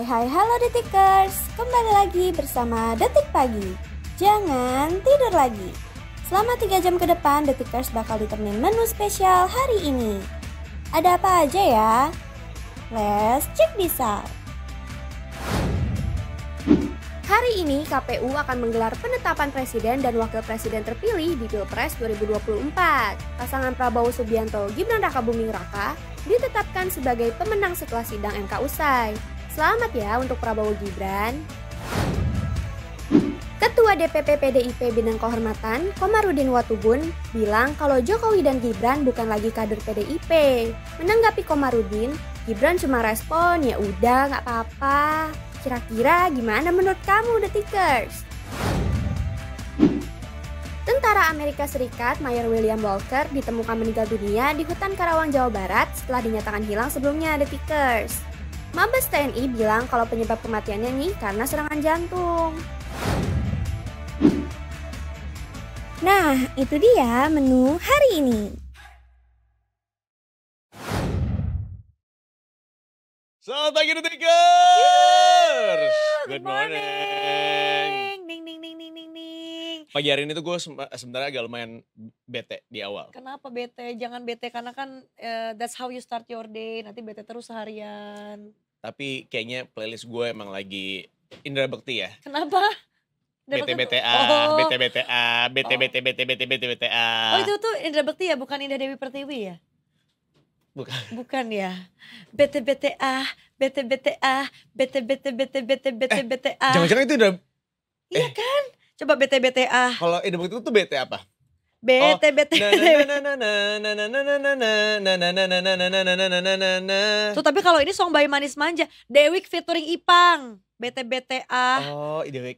Hai hai halo Detikers, kembali lagi bersama Detik Pagi. Jangan tidur lagi. Selama 3 jam ke depan Detikers bakal ditemenin menu spesial hari ini. Ada apa aja ya? Let's check this out. Hari ini KPU akan menggelar penetapan presiden dan wakil presiden terpilih di Pilpres 2024. Pasangan Prabowo Subianto Gibran Rakabuming Raka ditetapkan sebagai pemenang setelah sidang MK usai. Selamat ya untuk Prabowo Gibran. Ketua DPP PDIP Bidang Kehormatan Komarudin Watubun bilang kalau Jokowi dan Gibran bukan lagi kader PDIP. Menanggapi Komarudin, Gibran cuma respon ya udah nggak apa-apa. Kira-kira gimana menurut kamu Detikers? Tentara Amerika Serikat Mayor William Walker ditemukan meninggal dunia di hutan Karawang, Jawa Barat setelah dinyatakan hilang sebelumnya Detikers. Mabes TNI bilang kalau penyebab kematiannya nih karena serangan jantung. Nah, itu dia menu hari ini. Selamat pagi Detikers. Good morning. Ning ning ning ning ning ning. Pagi hari ini tuh gue sebenarnya agak lumayan bete di awal. Kenapa bete? Jangan bete karena kan that's how you start your day. Nanti bete terus seharian. Tapi kayaknya playlist gue emang lagi Indra Bekti ya. Kenapa? BT-BTA, Oh. BT-BTA, BT-BT-BT-BT-BTA. Oh itu tuh Indra Bekti ya, bukan Indah Dewi Pertiwi ya? Bukan. Bukan ya. BT-BTA, BT-BTA, BT-BT-BT-BT-BT-BTA. Jangan-jangan itu Indra. Iya kan? Coba BT-BTA. Kalau Indra Bekti itu BT apa? BT-BT. Tuh tapi kalau ini song by Manis Manja, Dewi featuring Ipang. BT-BTA. Oh, iya.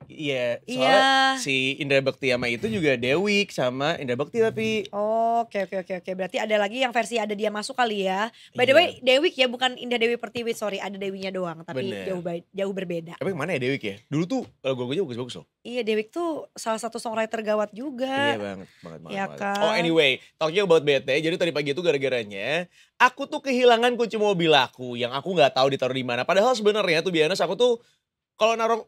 Soalnya Iya. si Indra Bekti sama itu juga Dewi sama Indra Bekti tapi. Oh, oke. Berarti ada lagi yang versi ada dia masuk kali ya. By the way, Dewik ya, bukan Indah Dewi Pertiwi, sorry, ada Dewinya doang, tapi Bener. jauh berbeda. Tapi kemana ya Dewi ya? Dulu tuh lagu-lagunya bagus-bagus loh. Iya, Dewik tuh salah satu songwriter gawat juga. Iya banget. Ya kan? Oh anyway, talking about BT, jadi tadi pagi itu gara-garanya aku tuh kehilangan kunci mobil aku yang aku nggak tahu ditaruh di mana. Padahal sebenarnya tuh biasa aku tuh kalau naruh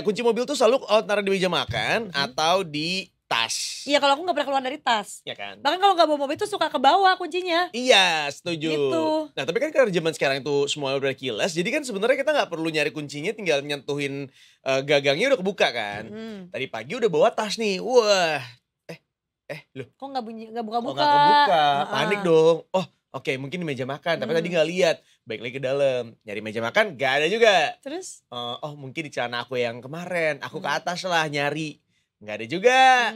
kunci mobil tuh selalu taruh di meja makan atau di tas. Iya, kalau aku gak pernah keluar dari tas. Ya kan? Bahkan kalau gak bawa mobil tuh suka ke bawah kuncinya. Iya, setuju. Gitu. Nah, tapi kan karena zaman sekarang itu semua udah keyless, jadi kan sebenarnya kita nggak perlu nyari kuncinya, tinggal nyentuhin gagangnya udah kebuka kan. Tadi pagi udah bawa tas nih. Wah. Loh. Kok gak bunyi, gak Oh, buka-buka? nggak kebuka. Panik dong. Oh, oke, mungkin di meja makan, tapi tadi nggak lihat. Balik lagi ke dalam, nyari meja makan gak ada juga. Terus? Oh, mungkin di celana aku yang kemarin, aku ke atas lah nyari. Nggak ada juga.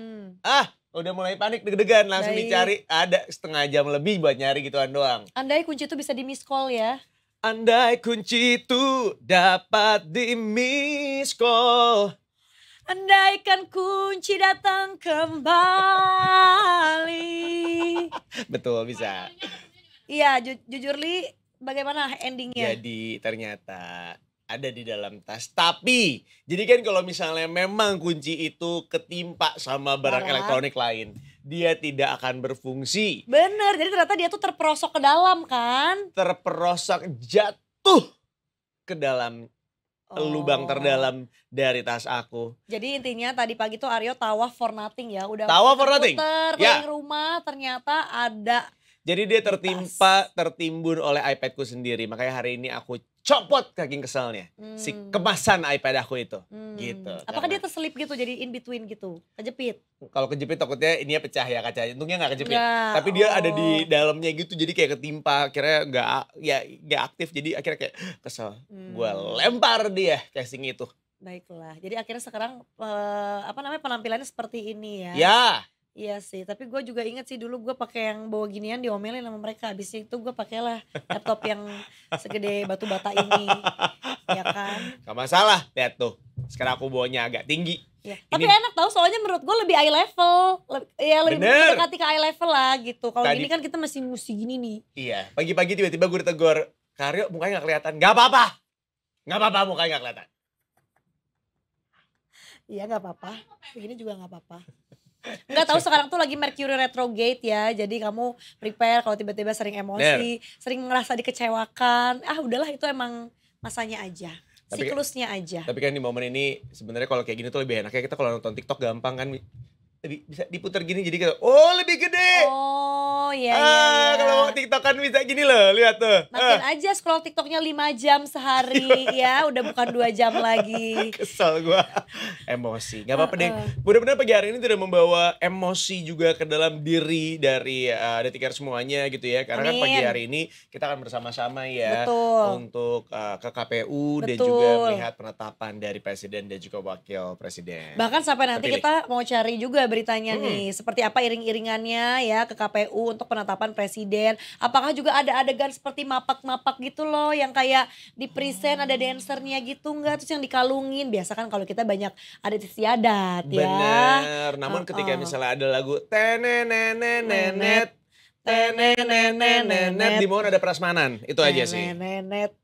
Udah mulai panik deg-degan, langsung Baik. dicari. Ada setengah jam lebih buat nyari gituan doang. Andai kunci itu bisa di miss call ya. Andai kunci itu dapat di miss call. Andaikan kunci datang kembali. Betul, bisa. Iya, jujur Li, bagaimana endingnya? Jadi ternyata ada di dalam tas. Tapi, jadi kan kalau misalnya memang kunci itu ketimpa sama barang Barang. elektronik lain, dia tidak akan berfungsi. Bener, jadi ternyata dia tuh terperosok ke dalam kan? Terperosok jatuh ke dalam lubang terdalam dari tas aku. Jadi intinya tadi pagi tuh Aryo tawaf for nothing ya. Udah Tawaf for nothing? puter Ya. keliling rumah ternyata ada. Jadi dia tertimbun oleh iPadku sendiri. Makanya hari ini aku copot saking keselnya. Si kemasan iPad aku itu. Gitu. Apakah Karena dia terselip gitu jadi in between gitu? Kejepit? kalau kejepit takutnya ininya pecah ya kacanya. Untungnya gak kejepit. Enggak. Tapi dia ada Oh. di dalamnya gitu. Jadi kayak ketimpa. Akhirnya gak aktif. Jadi akhirnya kayak kesel. Gue lempar dia casing itu. Baiklah, jadi akhirnya sekarang penampilannya seperti ini ya. Ya. Iya sih, tapi gue juga inget sih dulu gue pakai yang bawa ginian diomelin sama mereka. Habis itu gue pakailah laptop yang segede batu bata ini, ya kan? Gak masalah. Lihat tuh. Sekarang aku bawanya agak tinggi. Ya. Tapi enak tau, soalnya menurut gue lebih eye level, lebih Bener. mendekati ke eye level lah gitu. Kalau Tadi- gini kan kita mesti gini nih. Iya. Pagi-pagi tiba-tiba gue ditegur. Karyo mukanya gak kelihatan. Gak apa-apa. Gak apa-apa mukanya gak kelihatan. Iya nggak apa-apa, begini juga nggak apa-apa. Nggak tahu sekarang tuh lagi Mercury retrograde ya, jadi kamu prepare kalau tiba-tiba sering emosi, sering ngerasa dikecewakan. Ah udahlah itu emang masanya aja. Tapi siklusnya aja. Tapi kan di momen ini sebenarnya kalau kayak gini tuh lebih enaknya kita kalau nonton TikTok gampang kan bisa diputar gini jadi kita lebih gede. Oh iya Kalau mau TikTok kan bisa gini loh, lihat tuh. Makin aja scroll TikToknya 5 jam sehari ya, udah bukan 2 jam lagi. Kesel gua. Emosi. Gak apa-apa deh. Mudah-mudahan pagi hari ini tidak membawa emosi juga ke dalam diri dari Detikers semuanya gitu ya. Karena kan pagi hari ini kita akan bersama-sama ya. Betul. Untuk ke KPU dan Betul. juga melihat penetapan dari presiden dan juga wakil presiden. Bahkan sampai nanti Terpilih. kita mau cari juga beritanya nih, seperti apa iring-iringannya ya ke KPU untuk penetapan presiden. Apakah juga ada adegan seperti mapak-mapak gitu loh, yang kayak di present ada dancernya gitu nggak? Terus yang dikalungin, biasa kan kalau kita banyak adat istiadat ya. Bener. Namun ketika misalnya ada lagu tenenenenenet tenenenenenet di mohon ada prasmanan, itu aja sih. Nenet.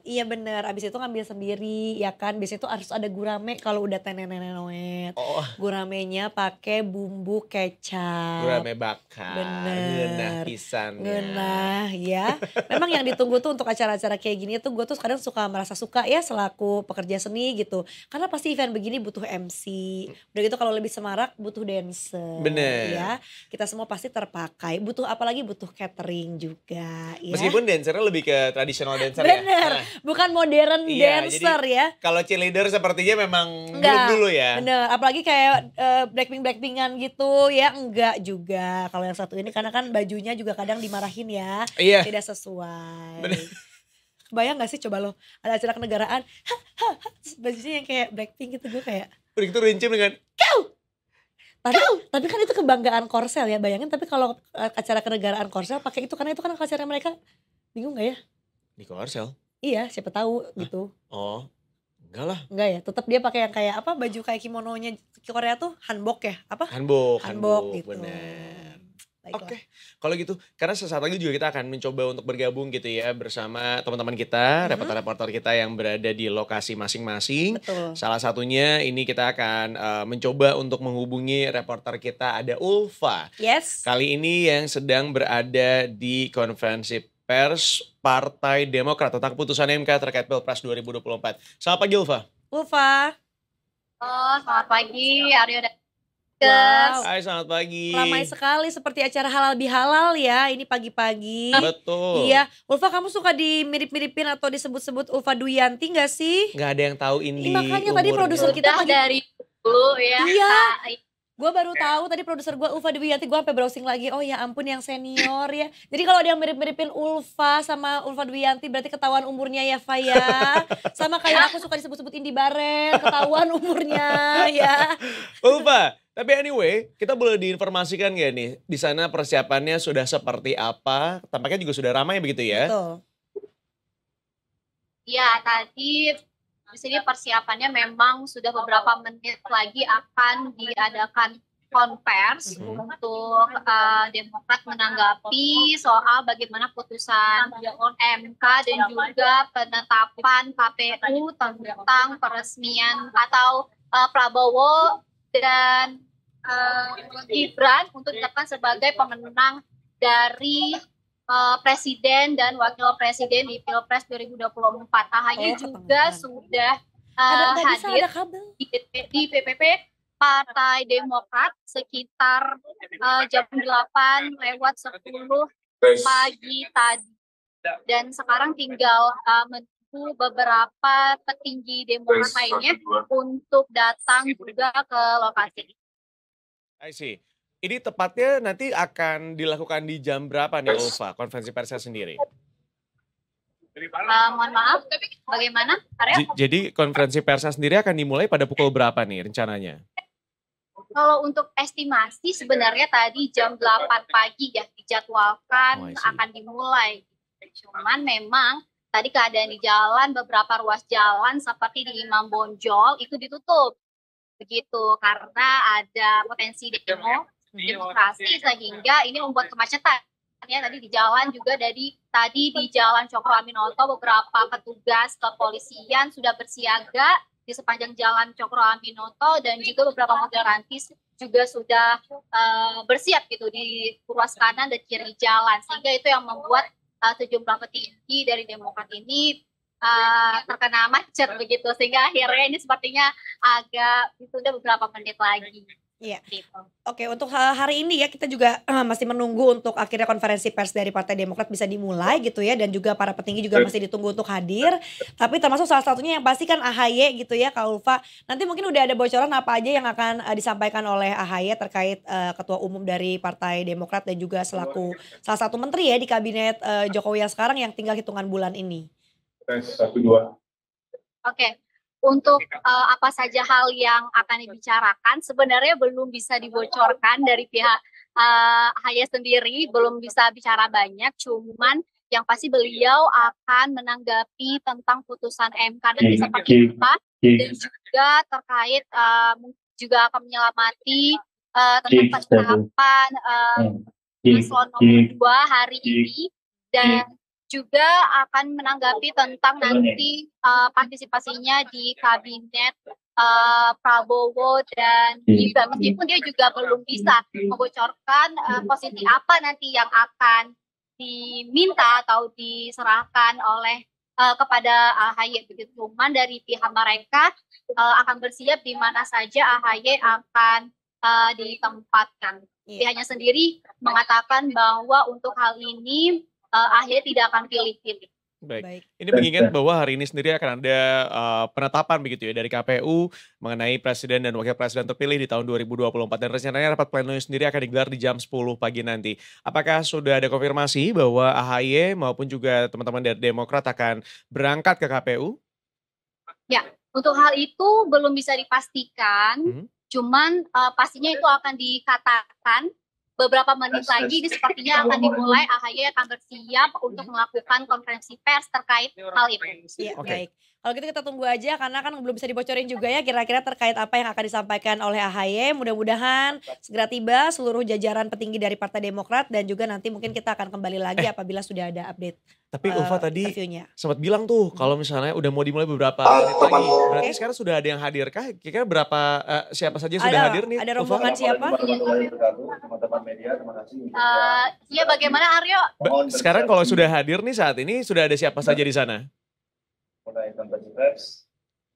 Iya bener, abis itu ngambil sendiri ya kan. Biasanya itu harus ada gurame kalau udah tenenenenet. Guramenya pakai bumbu kecap. Gurame bakar. Bener. Ngenah pisannya. Ngenah ya. Memang yang ditunggu tuh untuk acara-acara kayak gini tuh gue tuh kadang merasa suka ya selaku pekerja seni gitu. Karena pasti event begini butuh MC. Udah gitu kalau lebih semarak butuh dancer. Bener. Ya. Kita semua pasti terpakai. Butuh apalagi butuh catering juga ya. Meskipun dancernya lebih ke tradisional dancer Bener. ya. Bukan modern dancer ya. Kalau cheerleader sepertinya memang belum Enggak, dulu ya. bener. Apalagi kayak Blackpinkan gitu ya, enggak juga. Kalau yang satu ini karena kan bajunya juga kadang dimarahin ya. Iya. Tidak sesuai. Bener. Kebayang gak sih coba lo ada acara kenegaraan, terus bajunya yang kayak Blackpink gitu, gue kayak Udah gitu rincim dengan tapi kan itu kebanggaan Korsel ya, bayangin. Tapi kalau acara kenegaraan Korsel pakai itu karena itu kan acara mereka, bingung gak ya? di Korsel. Iya, siapa tahu gitu. Oh, enggak lah. Enggak ya, tetap dia pakai yang kayak apa, baju kayak kimononya Korea tuh hanbok ya, apa? Hanbok gitu. bener. Baiklah. Oke, kalau gitu, karena sesaat lagi juga kita akan mencoba untuk bergabung gitu ya bersama teman-teman kita, reporter-reporter kita yang berada di lokasi masing-masing. Betul. Salah satunya ini kita akan mencoba untuk menghubungi reporter kita, ada Ulfa. Yes. Kali ini yang sedang berada di konferensi pers Partai Demokrat tentang keputusan MK terkait Pilpres 2024. Selamat pagi Ulfa. Ulfa. Selamat pagi Aryo dan Wow. Hai, selamat pagi. Ramai sekali seperti acara halal bihalal ya ini pagi-pagi. Betul. Iya, Ulfa kamu suka dimirip-miripin atau disebut-sebut Ulfa Duyanti gak sih? Nggak ada yang tahu ini. Makanya tadi produser kita sudah pagi. dari dulu ya. Iya. Kak. Gue baru tahu tadi produser gue Ulfa Duyanti, gue sampai browsing lagi. Oh ya ampun, yang senior ya. Jadi kalau ada yang mirip-miripin Ulfa sama Ulfa Duyanti berarti ketahuan umurnya ya Faya. Sama kayak aku suka disebut-sebut Indi Barel, ketahuan umurnya ya. Ulfa, tapi anyway, kita boleh diinformasikan gak nih di sana persiapannya sudah seperti apa? Tampaknya juga sudah ramai begitu ya? Betul. Ya tadi di sini persiapannya memang sudah beberapa menit lagi akan diadakan konvers untuk Demokrat menanggapi soal bagaimana putusan MK dan juga penetapan KPU tentang peresmian atau Prabowo dan Gibran untuk ditetapkan sebagai pemenang dari presiden dan wakil presiden di Pilpres 2024. AHY juga sudah hadir di PPP Partai Demokrat sekitar jam 8:10 pagi tadi. Dan sekarang tinggal menunggu beberapa petinggi Demokrat lainnya untuk datang juga ke lokasi. I see. Ini tepatnya nanti akan dilakukan di jam berapa nih Ulfa, konferensi persnya sendiri? Mohon maaf, bagaimana? Arya? Jadi konferensi persnya sendiri akan dimulai pada pukul berapa nih rencananya? Kalau untuk estimasi sebenarnya tadi jam 8 pagi ya dijadwalkan akan dimulai. Cuman memang tadi keadaan di jalan, beberapa ruas jalan seperti di Imam Bonjol itu ditutup. Begitu, karena ada potensi demonstrasi sehingga ini membuat kemacetan. Ya, tadi di jalan juga tadi di Jalan Cokro Aminoto beberapa petugas kepolisian sudah bersiaga di sepanjang Jalan Cokro Aminoto dan juga beberapa mobil rantis juga sudah bersiap gitu di ruas kanan dan kiri jalan, sehingga itu yang membuat sejumlah petinggi dari Demokrat ini terkena macet begitu, sehingga akhirnya ini sepertinya agak ditunda beberapa menit lagi. Iya. Gitu. Oke, untuk hari ini ya kita juga masih menunggu untuk akhirnya konferensi pers dari Partai Demokrat bisa dimulai gitu ya, dan juga para petinggi juga masih ditunggu untuk hadir. Tapi termasuk salah satunya yang pasti kan AHY gitu ya, Kak Ulfa. Nanti mungkin udah ada bocoran apa aja yang akan disampaikan oleh AHY terkait ketua umum dari Partai Demokrat dan juga selaku salah satu menteri ya di kabinet Jokowi yang sekarang yang tinggal hitungan bulan ini. Satu dua. Oke. Untuk apa saja hal yang akan dibicarakan sebenarnya belum bisa dibocorkan dari pihak AHY sendiri, belum bisa bicara banyak, cuman yang pasti beliau akan menanggapi tentang putusan MK nanti seperti apa, dan juga terkait juga akan menyelamati tentang penetapan paslon nomor 2 hari ini, dan juga akan menanggapi tentang nanti partisipasinya di kabinet Prabowo dan Gibran, meskipun dia juga belum bisa membocorkan posisi apa nanti yang akan diminta atau diserahkan oleh kepada AHY begitu. Cuman dari pihak mereka akan bersiap di mana saja AHY akan ditempatkan. Pihaknya sendiri mengatakan bahwa untuk hal ini akhirnya tidak akan pilih-pilih. Baik. Ini mengingat bahwa hari ini sendiri akan ada penetapan begitu ya dari KPU mengenai presiden dan wakil presiden terpilih di tahun 2024, dan rencananya rapat pleno sendiri akan digelar di jam 10 pagi nanti. Apakah sudah ada konfirmasi bahwa AHY maupun juga teman-teman dari Demokrat akan berangkat ke KPU? Ya, untuk hal itu belum bisa dipastikan. Cuman pastinya itu akan dikatakan beberapa menit lagi. Ini sepertinya akan dimulai, AHY akan bersiap untuk melakukan konferensi pers terkait hal itu. Iya, baik. Kalau gitu kita tunggu aja, karena kan belum bisa dibocorin juga ya kira-kira terkait apa yang akan disampaikan oleh AHY. Mudah-mudahan segera tiba seluruh jajaran petinggi dari Partai Demokrat, dan juga nanti mungkin kita akan kembali lagi apabila sudah ada update. Tapi Ulfa tadi interviewnya sempat bilang tuh kalau misalnya udah mau dimulai beberapa menit lagi. Berarti sekarang sudah ada yang hadir kah? Kira-kira berapa siapa saja sudah hadir nih? Ada rombongan siapa? Teman-teman media, terima kasih. Iya, bagaimana Aryo? Sekarang kalau sudah hadir nih saat ini sudah ada siapa saja di sana? Mulai konferensi pers.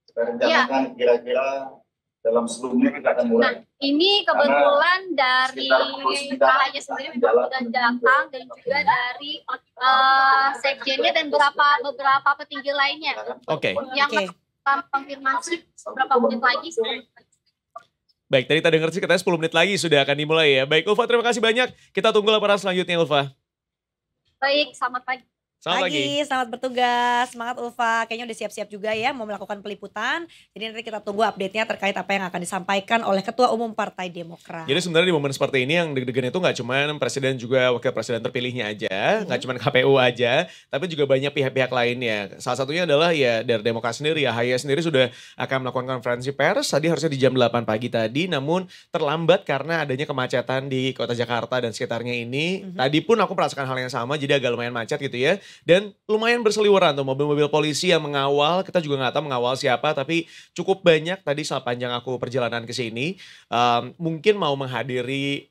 Kita rencanakan kira-kira dalam 10 menit kita akan mulai. Ini kebetulan dari AHY sendiri memang sudah datang, dan juga dari sekjennya dan beberapa petinggi lainnya. Oke. Yang akan konfirmasi beberapa menit lagi. Baik, tadi kita dengar sih katanya 10 menit lagi sudah akan dimulai ya. Baik Ulfa, terima kasih banyak. Kita tunggu laporan selanjutnya Ulfa. Baik, selamat pagi. Selamat pagi. Selamat bertugas. Semangat Ulfa. Kayaknya udah siap-siap juga ya mau melakukan peliputan. Jadi nanti kita tunggu update-nya terkait apa yang akan disampaikan oleh Ketua Umum Partai Demokrat. Jadi sebenarnya di momen seperti ini yang deg-degan itu gak cuma presiden juga wakil presiden terpilihnya aja, gak cuma KPU aja, tapi juga banyak pihak-pihak lainnya. Salah satunya adalah ya dari Demokrat sendiri, AHY sendiri sudah akan melakukan konferensi pers. Tadi harusnya di jam 8 pagi tadi, namun terlambat karena adanya kemacetan di kota Jakarta dan sekitarnya ini. Tadi pun aku merasakan hal yang sama, jadi agak lumayan macet gitu ya. Dan lumayan berseliweran tuh mobil-mobil polisi yang mengawal, kita juga nggak tahu mengawal siapa, tapi cukup banyak tadi sepanjang aku perjalanan ke sini. Mungkin mau menghadiri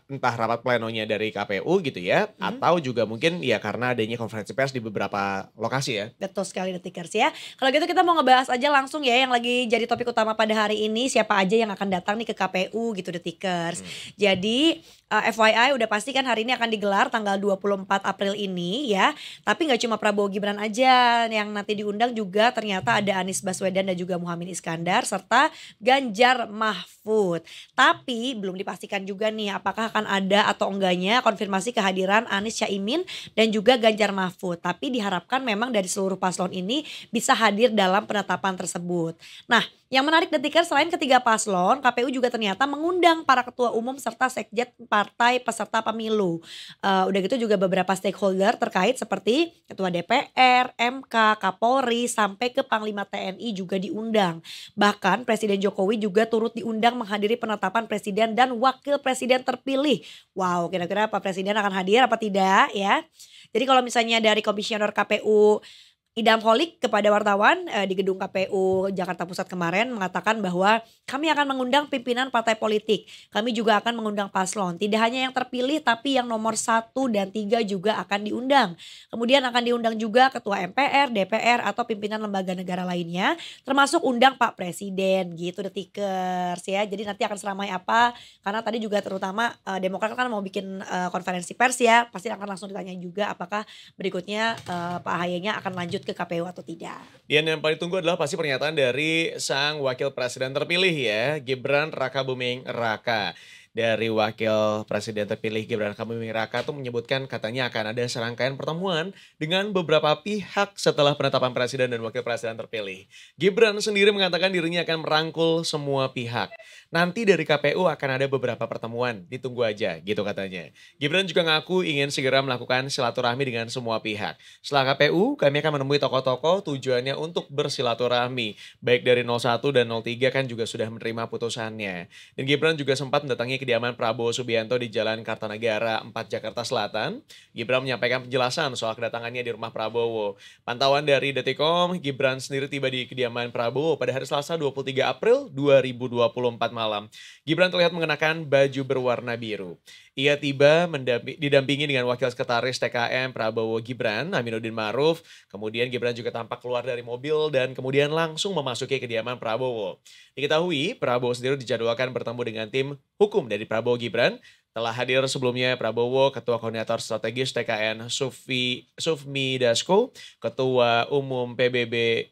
entah rapat plenonya dari KPU gitu ya, atau juga mungkin ya karena adanya konferensi pers di beberapa lokasi ya. Betul sekali Detikers ya. Kalau gitu kita mau ngebahas aja langsung ya yang lagi jadi topik utama pada hari ini, siapa aja yang akan datang nih ke KPU gitu Detikers. Jadi FYI udah pasti kan hari ini akan digelar tanggal 24 April ini ya. Tapi gak cuma Prabowo Gibran aja yang nanti diundang, juga ternyata ada Anies Baswedan dan juga Muhammad Iskandar serta Ganjar Mahfud. Tapi belum dipastikan juga nih apakah akan ada atau enggaknya konfirmasi kehadiran Anies Caimin dan juga Ganjar Mahfud. Tapi diharapkan memang dari seluruh paslon ini bisa hadir dalam penetapan tersebut. Nah, yang menarik Detikers, selain ketiga paslon, KPU juga ternyata mengundang para ketua umum serta sekjen partai peserta pemilu. Udah gitu juga beberapa stakeholder terkait seperti Ketua DPR, MK, Kapolri, sampai ke Panglima TNI juga diundang. Bahkan Presiden Jokowi juga turut diundang menghadiri penetapan presiden dan wakil presiden terpilih. Wow, kira-kira Pak Presiden akan hadir apa tidak ya? Jadi kalau misalnya dari komisioner KPU Idam Holik kepada wartawan di gedung KPU Jakarta Pusat kemarin mengatakan bahwa kami akan mengundang pimpinan partai politik. Kami juga akan mengundang paslon. Tidak hanya yang terpilih tapi yang nomor 1 dan 3 juga akan diundang. Kemudian akan diundang juga ketua MPR, DPR atau pimpinan lembaga negara lainnya. Termasuk undang Pak Presiden gitu Detikers ya. Jadi nanti akan seramai apa. Karena tadi juga terutama Demokrat kan mau bikin konferensi pers ya. Pasti akan langsung ditanya juga apakah berikutnya Pak Ahy-nya akan lanjut ke KPU atau tidak. Dan yang paling tunggu adalah pasti pernyataan dari sang wakil presiden terpilih ya, Gibran Rakabuming Raka. Dari wakil presiden terpilih Gibran Rakabuming Raka tuh menyebutkan katanya akan ada serangkaian pertemuan dengan beberapa pihak setelah penetapan presiden dan wakil presiden terpilih. Gibran sendiri mengatakan dirinya akan merangkul semua pihak. Nanti dari KPU akan ada beberapa pertemuan, ditunggu aja gitu katanya. Gibran juga ngaku ingin segera melakukan silaturahmi dengan semua pihak. Setelah KPU, kami akan menemui tokoh-tokoh tujuannya untuk bersilaturahmi. Baik dari 01 dan 03 kan juga sudah menerima putusannya. Dan Gibran juga sempat mendatangi kediaman Prabowo Subianto di Jalan Kartanegara 4 Jakarta Selatan. Gibran menyampaikan penjelasan soal kedatangannya di rumah Prabowo. Pantauan dari Detikcom, Gibran sendiri tiba di kediaman Prabowo pada hari Selasa 23 April 2024 malam. Gibran terlihat mengenakan baju berwarna biru. Ia tiba didampingi dengan Wakil Sekretaris TKM Prabowo Gibran, Aminuddin Ma'ruf. Kemudian Gibran juga tampak keluar dari mobil dan kemudian langsung memasuki kediaman Prabowo. Diketahui Prabowo sendiri dijadwalkan bertemu dengan tim hukum dari Prabowo Gibran. Telah hadir sebelumnya Prabowo, Ketua Koordinator Strategis TKN Sufmi Dasko, Ketua Umum PBB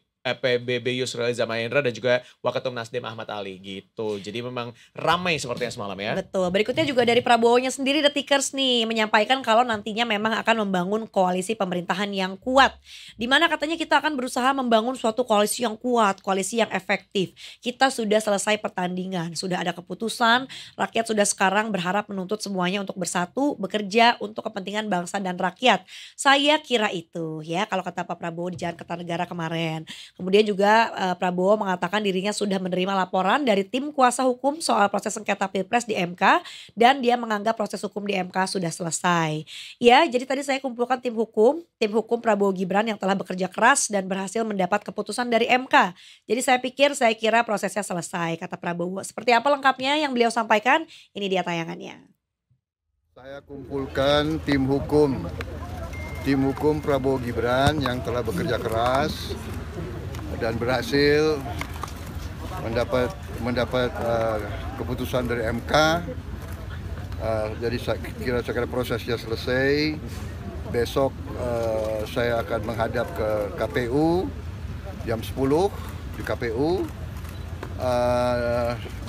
Yusril Iza Mahendra dan juga Waketum Nasdem Ahmad Ali gitu. Jadi memang ramai sepertinya semalam ya. Betul. Berikutnya juga dari Prabowo-nya sendiri Detikers nih menyampaikan kalau nantinya memang akan membangun koalisi pemerintahan yang kuat. Dimana katanya kita akan berusaha membangun suatu koalisi yang kuat, koalisi yang efektif. Kita sudah selesai pertandingan, sudah ada keputusan, rakyat sudah sekarang berharap menuntut semuanya untuk bersatu, bekerja untuk kepentingan bangsa dan rakyat. Saya kira itu ya kalau kata Pak Prabowo di Jalan Kertanegara kemarin. Kemudian juga Prabowo mengatakan dirinya sudah menerima laporan dari tim kuasa hukum soal proses sengketa Pilpres di MK dan dia menganggap proses hukum di MK sudah selesai. Ya, jadi tadi saya kumpulkan tim hukum Prabowo Gibran yang telah bekerja keras dan berhasil mendapat keputusan dari MK. Jadi saya kira prosesnya selesai kata Prabowo. Seperti apa lengkapnya yang beliau sampaikan? Ini dia tayangannya. Saya kumpulkan tim hukum Prabowo Gibran yang telah bekerja keras dan berhasil mendapat keputusan dari MK. Jadi saya kira prosesnya selesai. Besok saya akan menghadap ke KPU jam 10 di KPU.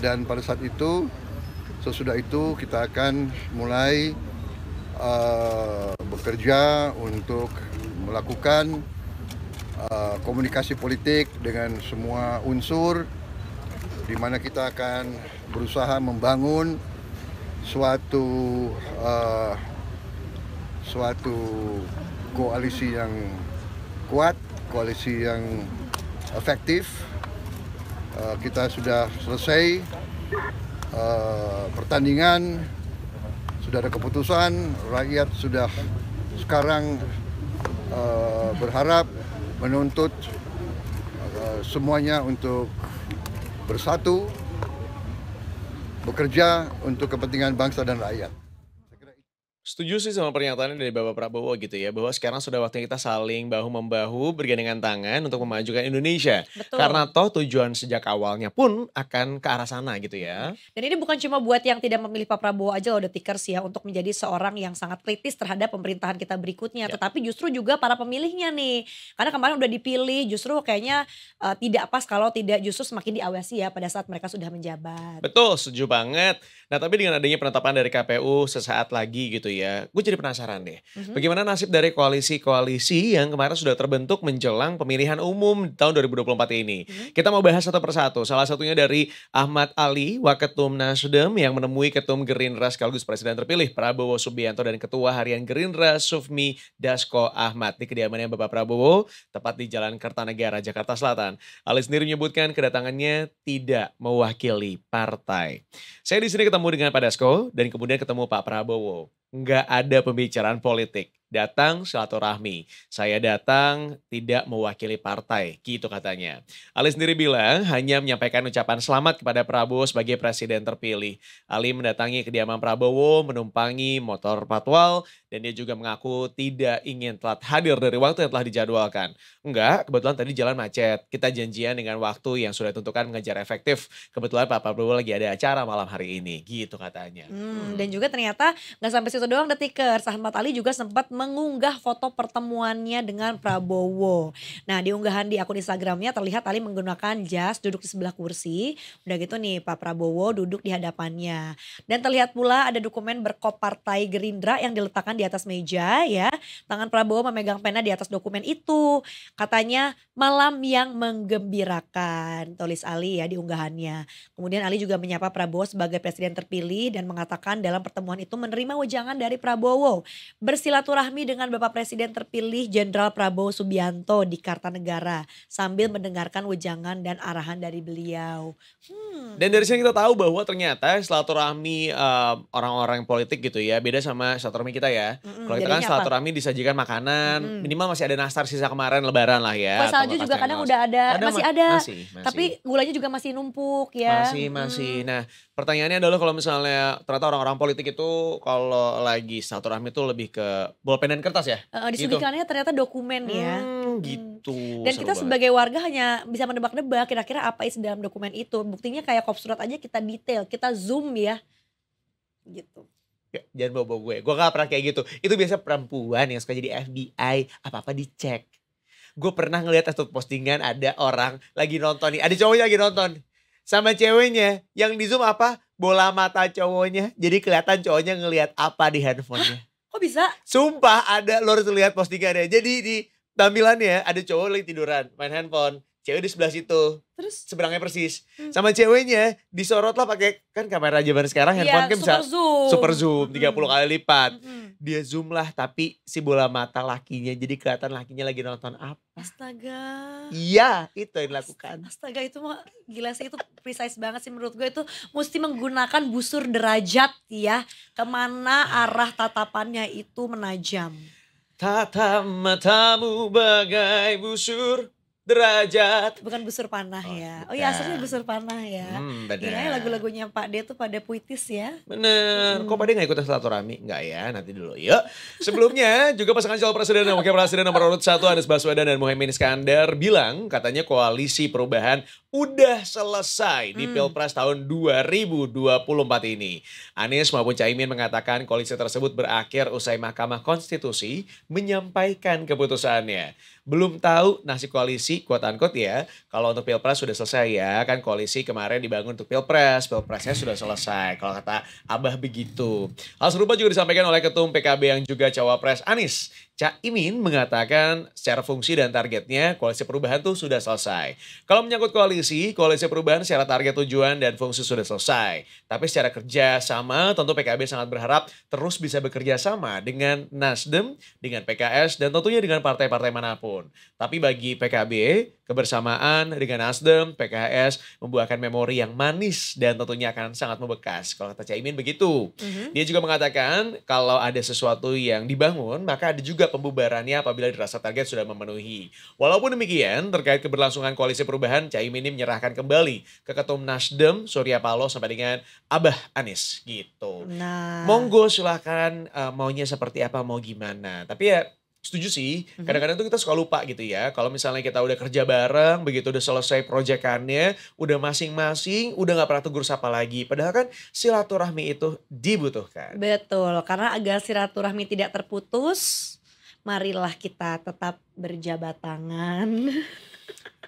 Dan pada saat itu, sesudah itu kita akan mulai bekerja untuk melakukan komunikasi politik dengan semua unsur, di mana kita akan berusaha membangun suatu koalisi yang kuat, koalisi yang efektif. Kita sudah selesai pertandingan, sudah ada keputusan, rakyat sudah sekarang berharap menuntut semuanya untuk bersatu, bekerja untuk kepentingan bangsa dan rakyat. Setuju sih sama pernyataan dari Bapak Prabowo gitu ya, bahwa sekarang sudah waktunya kita saling bahu-membahu, bergandengan tangan untuk memajukan Indonesia. Betul. Karena toh tujuan sejak awalnya pun akan ke arah sana gitu ya. Dan ini bukan cuma buat yang tidak memilih Pak Prabowo aja loh Detikers ya, untuk menjadi seorang yang sangat kritis terhadap pemerintahan kita berikutnya. Ya. Tetapi justru juga para pemilihnya nih. Karena kemarin udah dipilih, justru kayaknya tidak pas kalau tidak justru semakin diawasi ya pada saat mereka sudah menjabat. Betul, setuju banget. Nah tapi dengan adanya penetapan dari KPU sesaat lagi gitu ya, gue jadi penasaran deh. Bagaimana nasib dari koalisi-koalisi yang kemarin sudah terbentuk menjelang pemilihan umum tahun 2024 ini. Kita mau bahas satu persatu. Salah satunya dari Ahmad Ali, Waketum Nasdem yang menemui Ketum Gerindra sekaligus Presiden terpilih Prabowo Subianto dan Ketua Harian Gerindra Sufmi Dasko Ahmad di kediamannya Bapak Prabowo, tepat di Jalan Kertanegara, Jakarta Selatan. Ali sendiri menyebutkan kedatangannya tidak mewakili partai. Saya di sini ketemu dengan Pak Dasko dan kemudian ketemu Pak Prabowo. Nggak ada pembicaraan politik. datang silaturahmi. Saya datang tidak mewakili partai, gitu katanya. Ali sendiri bilang hanya menyampaikan ucapan selamat kepada Prabowo sebagai presiden terpilih. Ali mendatangi kediaman Prabowo, menumpangi motor patwal, dan dia juga mengaku tidak ingin telat hadir dari waktu yang telah dijadwalkan. Enggak, kebetulan tadi jalan macet. Kita janjian dengan waktu yang sudah ditentukan mengejar efektif. Kebetulan Pak Prabowo lagi ada acara malam hari ini, gitu katanya. Dan juga ternyata nggak sampai situ doang Detikers. Ahmad Ali juga sempat mengunggah foto pertemuannya dengan Prabowo. Nah di unggahan di akun Instagramnya terlihat Ali menggunakan jas duduk di sebelah kursi. Udah gitu nih Pak Prabowo duduk di hadapannya. Dan terlihat pula ada dokumen berkop Partai Gerindra yang diletakkan di atas meja ya. Tangan Prabowo memegang pena di atas dokumen itu. Katanya malam yang menggembirakan, tulis Ali ya di unggahannya. Kemudian Ali juga menyapa Prabowo sebagai presiden terpilih dan mengatakan dalam pertemuan itu menerima wejangan dari Prabowo. Bersilaturahmi dengan Bapak Presiden terpilih Jenderal Prabowo Subianto di Kartanegara sambil mendengarkan wejangan dan arahan dari beliau. Dan dari sini kita tahu bahwa ternyata silaturahmi orang-orang politik gitu ya, beda sama silaturahmi kita ya. Kalau kita kan jadinya apa? silaturahmi disajikan makanan, minimal masih ada nastar sisa kemarin lebaran lah ya. Kue atau salju nggak juga kadang kastengel. udah ada, Kadang masih ada. Masih. Tapi gulanya juga masih numpuk ya. Masih. Nah, pertanyaannya adalah kalau misalnya ternyata orang-orang politik itu kalau lagi silaturahmi itu lebih ke bolpen dan kertas ya? Disuguhkannya ternyata dokumen ya. Gitu. Dan Seru kita banget. sebagai warga hanya bisa menebak-nebak kira-kira apa isi dalam dokumen itu. Buktinya kayak kop surat aja kita detail, kita zoom ya. Gitu. Ya, jangan bawa-bawa gue. Gue gak pernah kayak gitu. Itu biasa perempuan yang suka jadi FBI. Apa-apa dicek. Gue pernah ngeliat satu postingan ada orang lagi nonton nih. Ada cowoknya lagi nonton. Sama ceweknya. Yang di zoom apa? Bola mata cowoknya. Jadi kelihatan cowoknya ngelihat apa di handphonenya. Kok bisa? Sumpah ada, lo harus lihat postingannya. Jadi di tampilannya ada cowok lagi tiduran main handphone. Cewek di sebelah situ. Terus? Seberangnya persis. Sama ceweknya disorot lah pakai kan kamera zaman sekarang handphone kan bisa super zoom 30 kali lipat. Dia zoom lah tapi si bola mata lakinya jadi kelihatan lakinya lagi nonton apa. Astaga. Iya, itu yang dilakukan. Astaga itu mah gila sih, itu precise banget sih menurut gue. Itu mesti menggunakan busur derajat ya. Kemana arah tatapannya itu menajam. Tatap matamu bagai busur derajat. Bukan busur panah ya. Oh bukan. ya aslinya busur panah ya. Benar. Gila ya lagu-lagunya Pak D tuh pada puitis ya. Bener, kok pada gak ikutan silaturahmi? Enggak ya, nanti dulu yuk. Sebelumnya juga pasangan calon presiden dan wakil presiden nomor urut 1 Anies Baswedan dan Muhaimin Iskandar bilang katanya koalisi perubahan udah selesai di Pilpres tahun 2024 ini. Anies maupun Caimin mengatakan koalisi tersebut berakhir usai Mahkamah Konstitusi menyampaikan keputusannya. Belum tahu nasib koalisi, quote unquote ya. Kalau untuk Pilpres sudah selesai ya, kan koalisi kemarin dibangun untuk Pilpres. Pilpresnya sudah selesai, kalau kata Abah begitu. Hal serupa juga disampaikan oleh Ketum PKB yang juga Cawapres Anies. Caimin mengatakan secara fungsi dan targetnya koalisi perubahan tuh sudah selesai. Kalau menyangkut koalisi perubahan secara target tujuan dan fungsi sudah selesai. Tapi secara kerja sama tentu PKB sangat berharap terus bisa bekerja sama dengan Nasdem, dengan PKS dan tentunya dengan partai-partai manapun. Tapi bagi PKB, kebersamaan dengan Nasdem, PKS membuahkan memori yang manis dan tentunya akan sangat membekas. Kalau kata Caimin begitu. Dia juga mengatakan kalau ada sesuatu yang dibangun maka ada juga pembubarannya apabila dirasa target sudah memenuhi. Walaupun demikian, terkait keberlangsungan koalisi perubahan, Caimin ini menyerahkan kembali ke Ketum Nasdem, Surya Paloh sampai dengan Abah Anies gitu. Nah. Monggo silahkan maunya seperti apa, mau gimana. Tapi ya setuju sih, kadang-kadang tuh kita suka lupa gitu ya. Kalau misalnya kita udah kerja bareng, begitu udah selesai proyekannya, udah masing-masing, udah gak pernah tegur sapa lagi. Padahal kan silaturahmi itu dibutuhkan. Betul, karena agar silaturahmi tidak terputus, marilah kita tetap berjabat tangan.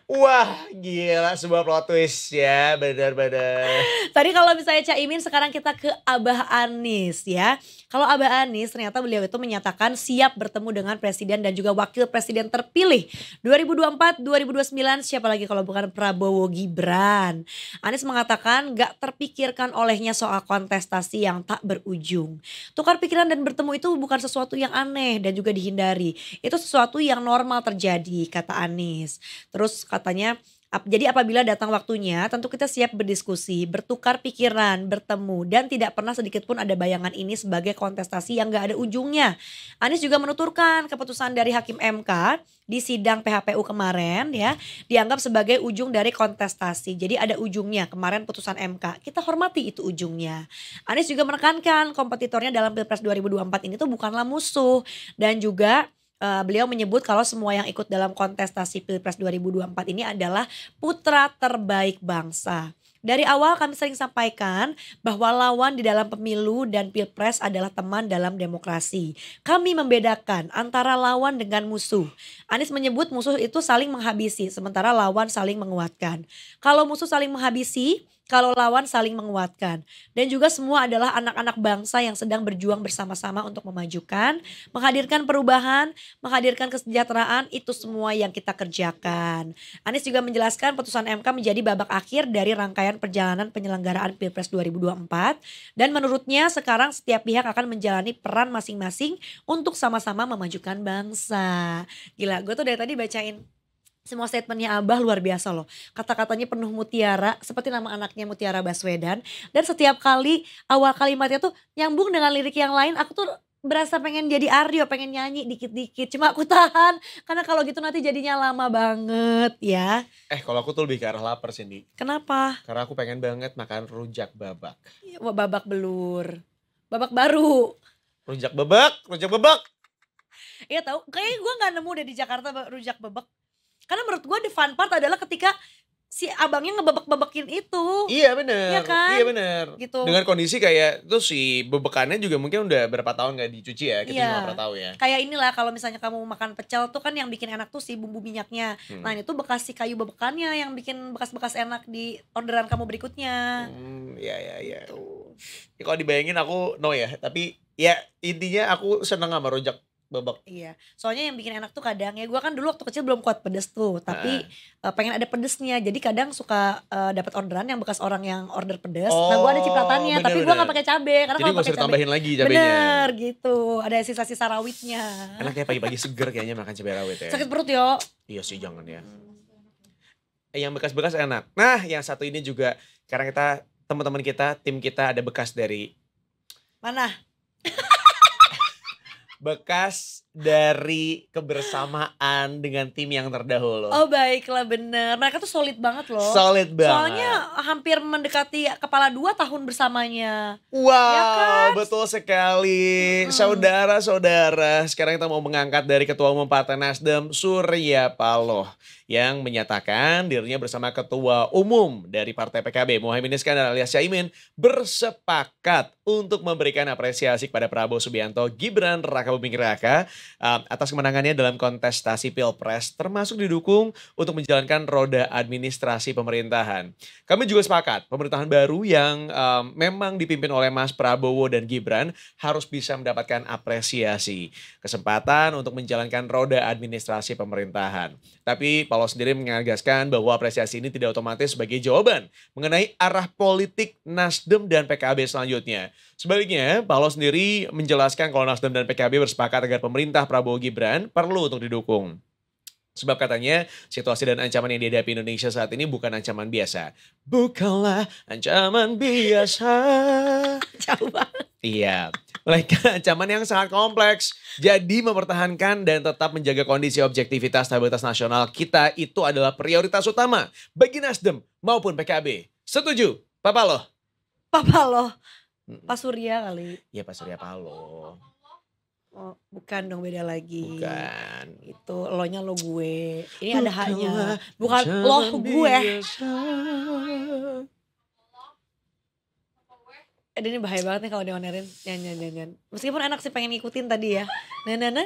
Wah gila, sebuah plot twist ya, benar-benar. Tadi kalau misalnya Caimin, sekarang kita ke Abah Anies ya. Kalau Abah Anies ternyata beliau itu menyatakan siap bertemu dengan presiden dan juga wakil presiden terpilih 2024-2029, siapa lagi kalau bukan Prabowo Gibran. Anies mengatakan gak terpikirkan olehnya soal kontestasi yang tak berujung. Tukar pikiran dan bertemu itu bukan sesuatu yang aneh dan juga dihindari. Itu sesuatu yang normal terjadi, kata Anies. Terus katanya Jadi apabila datang waktunya, tentu kita siap berdiskusi, bertukar pikiran, bertemu, dan tidak pernah sedikit pun ada bayangan ini sebagai kontestasi yang gak ada ujungnya. Anies juga menuturkan keputusan dari Hakim MK di sidang PHPU kemarin ya, dianggap sebagai ujung dari kontestasi. Jadi ada ujungnya kemarin putusan MK. Kita hormati itu ujungnya. Anies juga menekankan kompetitornya dalam Pilpres 2024 ini tuh bukanlah musuh, dan juga beliau menyebut kalau semua yang ikut dalam kontestasi Pilpres 2024 ini adalah putra terbaik bangsa. Dari awal kami sering sampaikan bahwa lawan di dalam pemilu dan Pilpres adalah teman dalam demokrasi. Kami membedakan antara lawan dengan musuh. Anies menyebut musuh itu saling menghabisi, sementara lawan saling menguatkan. Kalau musuh saling menghabisi, kalau lawan saling menguatkan. Dan juga semua adalah anak-anak bangsa yang sedang berjuang bersama-sama untuk memajukan, menghadirkan perubahan, menghadirkan kesejahteraan, itu semua yang kita kerjakan. Anies juga menjelaskan putusan MK menjadi babak akhir dari rangkaian perjalanan penyelenggaraan Pilpres 2024. Dan menurutnya sekarang setiap pihak akan menjalani peran masing-masing untuk sama-sama memajukan bangsa. Gila, gue tuh dari tadi bacain semua statementnya Abah luar biasa loh. Kata-katanya penuh mutiara, seperti nama anaknya Mutiara Baswedan. Dan setiap kali awal kalimatnya tuh nyambung dengan lirik yang lain, aku tuh berasa pengen jadi Aryo, pengen nyanyi dikit-dikit. Cuma aku tahan, karena kalau gitu nanti jadinya lama banget ya. Kalau aku tuh lebih ke arah lapar, Cindy. Kenapa? Karena aku pengen banget makan rujak babak. Wah, babak belur. Babak baru. Rujak babak, rujak babak. Iya tahu, kayaknya gue gak nemu deh di Jakarta rujak babak. Karena menurut gue the fun part adalah ketika si abangnya ngebebek-bebekin itu. Iya bener, iya kan? Iya bener. Gitu. Dengan kondisi kayak itu si bebekannya juga mungkin udah berapa tahun gak dicuci ya, kita juga gak pernah tahu ya. Kayak inilah kalau misalnya kamu makan pecel tuh kan yang bikin enak tuh si bumbu minyaknya. Nah itu bekas si kayu bebekannya yang bikin bekas-bekas enak di orderan kamu berikutnya. Iya. Ya, kalau dibayangin aku no ya, tapi ya intinya aku seneng sama rujak babak. Iya, soalnya yang bikin enak tuh kadang ya, gue kan dulu waktu kecil belum kuat pedes tuh, tapi pengen ada pedesnya, jadi kadang suka dapat orderan yang bekas orang yang order pedes. Nah gue ada cipratannya, tapi gue gak pakai cabai karena kalau pakai cabai tambahin lagi cabenya. Bener gitu, ada sisa-sisa rawitnya. Enak ya pagi-pagi seger kayaknya makan cabai rawit ya. Sakit perut yo. Iya sih jangan ya. Yang bekas-bekas enak. Nah yang satu ini juga karena kita teman-teman kita, tim kita ada bekas dari mana? Bekas dari kebersamaan dengan tim yang terdahulu. Oh baiklah, bener. Mereka tuh solid banget loh. Solid banget. Soalnya hampir mendekati kepala 2 tahun bersamanya. Wow, ya kan? Betul sekali. Saudara-saudara, sekarang kita mau mengangkat dari Ketua Umum Partai Nasdem, Surya Paloh, yang menyatakan dirinya bersama Ketua Umum dari Partai PKB, Muhaimin Iskandar alias Caimin, bersepakat untuk memberikan apresiasi kepada Prabowo Subianto, Gibran Rakabuming Raka atas kemenangannya dalam kontestasi Pilpres, termasuk didukung untuk menjalankan roda administrasi pemerintahan. Kami juga sepakat pemerintahan baru yang memang dipimpin oleh Mas Prabowo dan Gibran harus bisa mendapatkan apresiasi, kesempatan untuk menjalankan roda administrasi pemerintahan. Tapi Paloh sendiri menegaskan bahwa apresiasi ini tidak otomatis sebagai jawaban mengenai arah politik Nasdem dan PKB selanjutnya. Sebaliknya, Paloh sendiri menjelaskan kalau Nasdem dan PKB bersepakat agar pemerintah Prabowo Gibran perlu untuk didukung. Sebab katanya situasi dan ancaman yang dihadapi Indonesia saat ini bukan ancaman biasa. Bukanlah ancaman biasa. Jauh banget. Iya, melainkan ancaman yang sangat kompleks. Jadi mempertahankan dan tetap menjaga kondisi objektivitas stabilitas nasional kita itu adalah prioritas utama bagi Nasdem maupun PKB. Setuju, Pak Paloh? Pak Paloh, Pak Surya kali. Iya Pak Surya Paloh. Oh, bukan dong, beda lagi. Bukan. Itu lo-nya lo gue. Ini ada haknya. Bukan lo gue. Ini bahaya banget nih kalau dionerin. Jangan. Meskipun enak sih pengen ngikutin tadi ya. Nanana.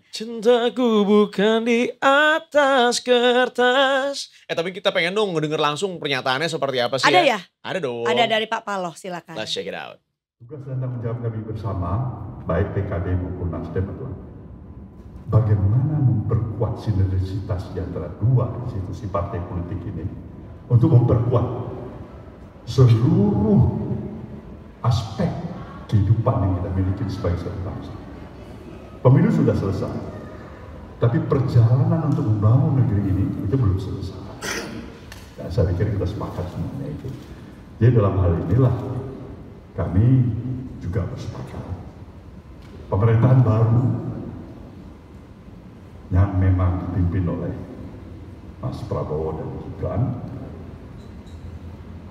Cintaku bukan di atas kertas. Tapi kita pengen dong denger langsung pernyataannya seperti apa sih. Ada ya? Ada dong. Ada dari Pak Paloh, silakan. Let's check it out. Tugas dan tanggung jawab kami bersama, baik PKB maupun Nasdem, bagaimana memperkuat sinergisitas di antara dua institusi partai politik ini untuk memperkuat seluruh aspek kehidupan yang kita miliki sebagai satu bangsa. Pemilu sudah selesai. Tapi perjalanan untuk membangun negeri ini itu belum selesai. Dan saya pikir kita sepakat semuanya itu. Jadi dalam hal inilah kami juga bersepakat. Pemerintahan baru yang memang dipimpin oleh Mas Prabowo dan Gibran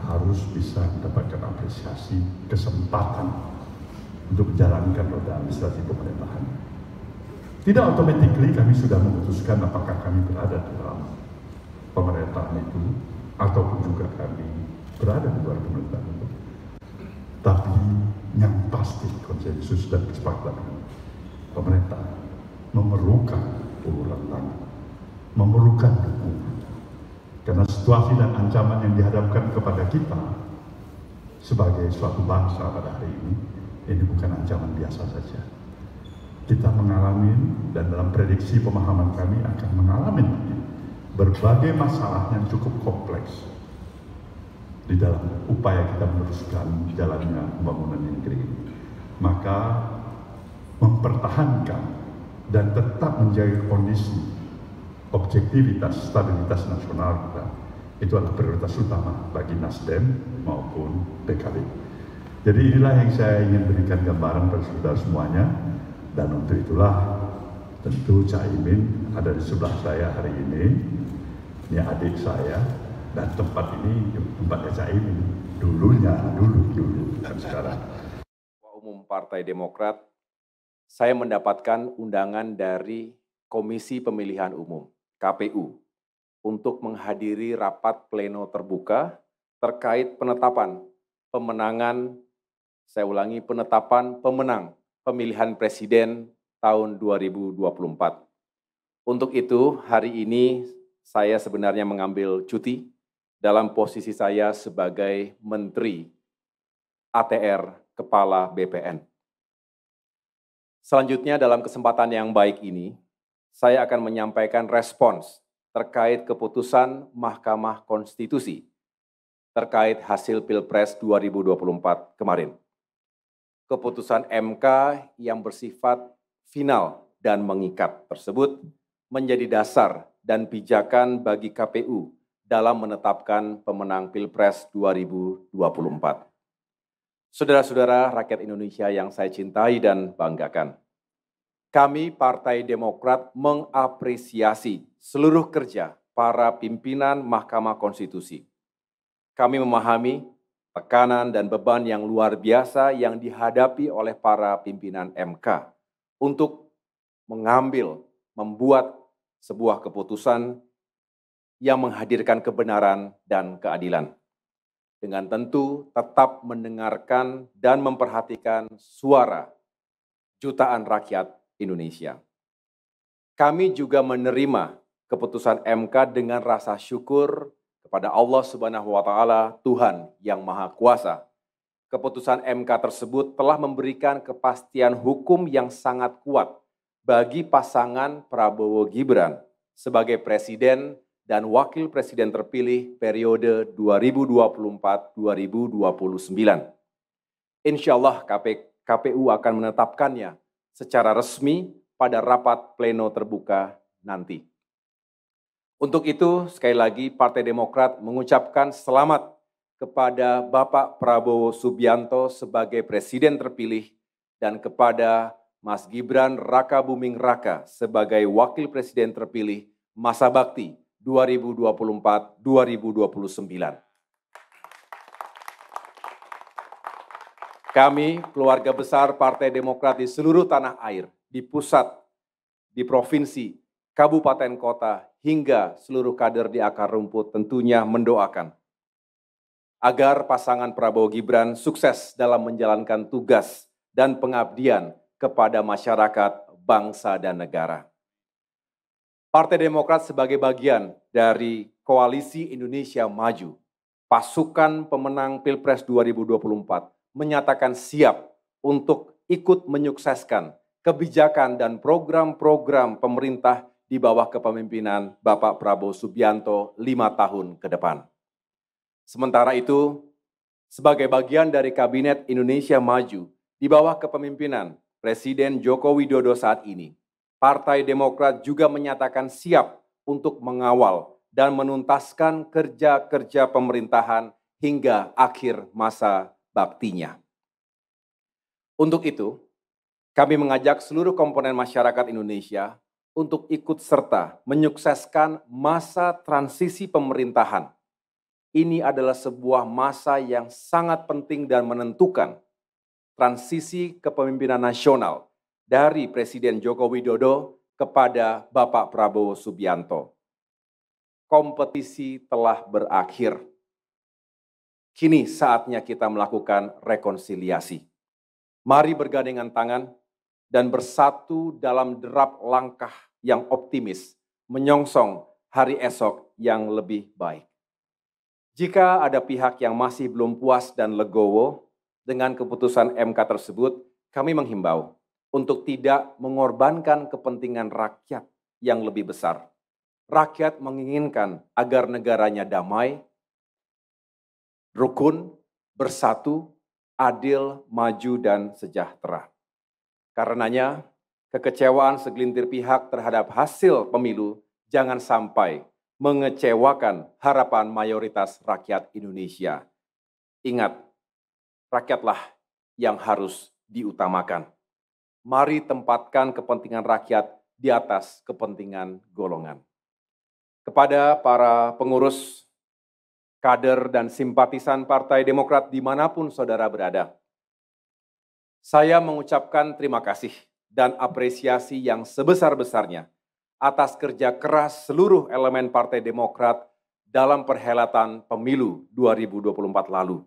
harus bisa mendapatkan apresiasi, kesempatan untuk menjalankan roda administrasi pemerintahan. Tidak otomatis kami sudah memutuskan apakah kami berada di dalam pemerintahan itu ataupun juga kami berada di luar pemerintahan itu. Tapi yang pasti konsensus dan kesepakatan pemerintah memerlukan uluran tangan, memerlukan dukungan. Karena situasi dan ancaman yang dihadapkan kepada kita sebagai suatu bangsa pada hari ini bukan ancaman biasa saja. Kita mengalami dan dalam prediksi pemahaman kami akan mengalami berbagai masalah yang cukup kompleks di dalam upaya kita meneruskan jalannya pembangunan negeri ini. Maka mempertahankan dan tetap menjaga kondisi objektivitas, stabilitas nasional kita itu adalah prioritas utama bagi Nasdem maupun PKB. Jadi inilah yang saya ingin berikan gambaran pada saudara semuanya. Dan untuk itulah tentu Caimin ada di sebelah saya hari ini adik saya, dan tempat ini tempatnya Caimin dulu dan sekarang. Ketua Umum Partai Demokrat, saya mendapatkan undangan dari Komisi Pemilihan Umum (KPU) untuk menghadiri rapat pleno terbuka terkait penetapan pemenang pemilihan presiden tahun 2024. Untuk itu, hari ini saya sebenarnya mengambil cuti dalam posisi saya sebagai Menteri ATR Kepala BPN. Selanjutnya dalam kesempatan yang baik ini, saya akan menyampaikan respons terkait keputusan Mahkamah Konstitusi terkait hasil Pilpres 2024 kemarin. Keputusan MK yang bersifat final dan mengikat tersebut menjadi dasar dan pijakan bagi KPU dalam menetapkan pemenang Pilpres 2024. Saudara-saudara rakyat Indonesia yang saya cintai dan banggakan, kami Partai Demokrat mengapresiasi seluruh kerja para pimpinan Mahkamah Konstitusi. Kami memahami tekanan dan beban yang luar biasa yang dihadapi oleh para pimpinan MK untuk membuat sebuah keputusan yang menghadirkan kebenaran dan keadilan. Dengan tentu tetap mendengarkan dan memperhatikan suara jutaan rakyat Indonesia. Kami juga menerima keputusan MK dengan rasa syukur kepada Allah Subhanahu wa Ta'ala, Tuhan yang Maha Kuasa. Keputusan MK tersebut telah memberikan kepastian hukum yang sangat kuat bagi pasangan Prabowo Gibran sebagai presiden dan wakil presiden terpilih periode 2024-2029. Insya Allah KPU akan menetapkannya secara resmi pada rapat pleno terbuka nanti. Untuk itu, sekali lagi Partai Demokrat mengucapkan selamat kepada Bapak Prabowo Subianto sebagai Presiden terpilih dan kepada Mas Gibran Rakabuming Raka sebagai Wakil Presiden terpilih masa bakti 2024-2029. Kami, keluarga besar Partai Demokrat di seluruh tanah air, di pusat, di provinsi, kabupaten kota, hingga seluruh kader di akar rumput tentunya mendoakan agar pasangan Prabowo Gibran sukses dalam menjalankan tugas dan pengabdian kepada masyarakat, bangsa, dan negara. Partai Demokrat sebagai bagian dari Koalisi Indonesia Maju, pasukan pemenang Pilpres 2024, menyatakan siap untuk ikut menyukseskan kebijakan dan program-program pemerintah di bawah kepemimpinan Bapak Prabowo Subianto 5 tahun ke depan. Sementara itu, sebagai bagian dari Kabinet Indonesia Maju di bawah kepemimpinan Presiden Joko Widodo saat ini, Partai Demokrat juga menyatakan siap untuk mengawal dan menuntaskan kerja-kerja pemerintahan hingga akhir masa baktinya. Untuk itu, kami mengajak seluruh komponen masyarakat Indonesia untuk ikut serta menyukseskan masa transisi pemerintahan. Ini adalah sebuah masa yang sangat penting dan menentukan transisi kepemimpinan nasional dari Presiden Joko Widodo kepada Bapak Prabowo Subianto. Kompetisi telah berakhir. Kini saatnya kita melakukan rekonsiliasi. Mari bergandengan tangan dan bersatu dalam derap langkah yang optimis, menyongsong hari esok yang lebih baik. Jika ada pihak yang masih belum puas dan legowo dengan keputusan MK tersebut, kami menghimbau untuk tidak mengorbankan kepentingan rakyat yang lebih besar. Rakyat menginginkan agar negaranya damai, rukun, bersatu, adil, maju, dan sejahtera. Karenanya, kekecewaan segelintir pihak terhadap hasil pemilu jangan sampai mengecewakan harapan mayoritas rakyat Indonesia. Ingat, rakyatlah yang harus diutamakan. Mari tempatkan kepentingan rakyat di atas kepentingan golongan. Kepada para pengurus, kader, dan simpatisan Partai Demokrat dimanapun saudara berada, saya mengucapkan terima kasih dan apresiasi yang sebesar-besarnya atas kerja keras seluruh elemen Partai Demokrat dalam perhelatan pemilu 2024 lalu.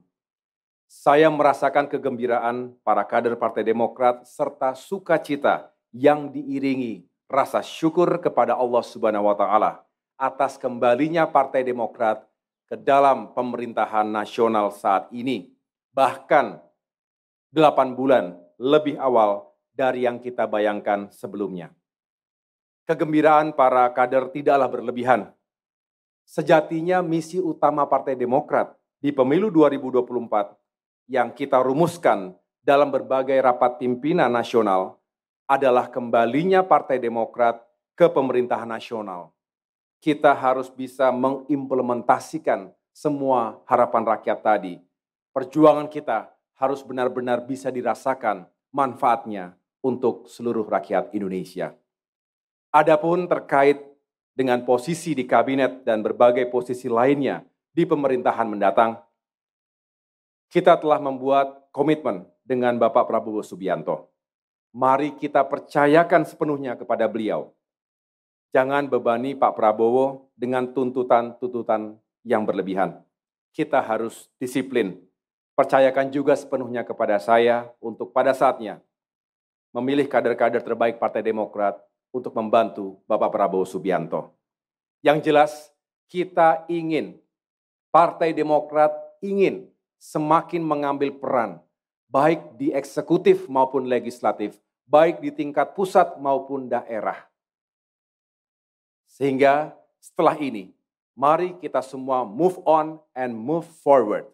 Saya merasakan kegembiraan para kader Partai Demokrat serta sukacita yang diiringi rasa syukur kepada Allah Subhanahu wa Ta'ala atas kembalinya Partai Demokrat ke dalam pemerintahan nasional saat ini, bahkan 8 bulan lebih awal dari yang kita bayangkan sebelumnya. Kegembiraan para kader tidaklah berlebihan. Sejatinya misi utama Partai Demokrat di pemilu 2024 yang kita rumuskan dalam berbagai rapat pimpinan nasional adalah kembalinya Partai Demokrat ke pemerintahan nasional. Kita harus bisa mengimplementasikan semua harapan rakyat tadi. Perjuangan kita harus benar-benar bisa dirasakan manfaatnya untuk seluruh rakyat Indonesia. Adapun terkait dengan posisi di kabinet dan berbagai posisi lainnya di pemerintahan mendatang, kita telah membuat komitmen dengan Bapak Prabowo Subianto. Mari kita percayakan sepenuhnya kepada beliau. Jangan bebani Pak Prabowo dengan tuntutan-tuntutan yang berlebihan. Kita harus disiplin. Percayakan juga sepenuhnya kepada saya untuk pada saatnya memilih kader-kader terbaik Partai Demokrat untuk membantu Bapak Prabowo Subianto. Yang jelas, kita ingin, Partai Demokrat ingin semakin mengambil peran, baik di eksekutif maupun legislatif, baik di tingkat pusat maupun daerah. Sehingga setelah ini, mari kita semua move on and move forward.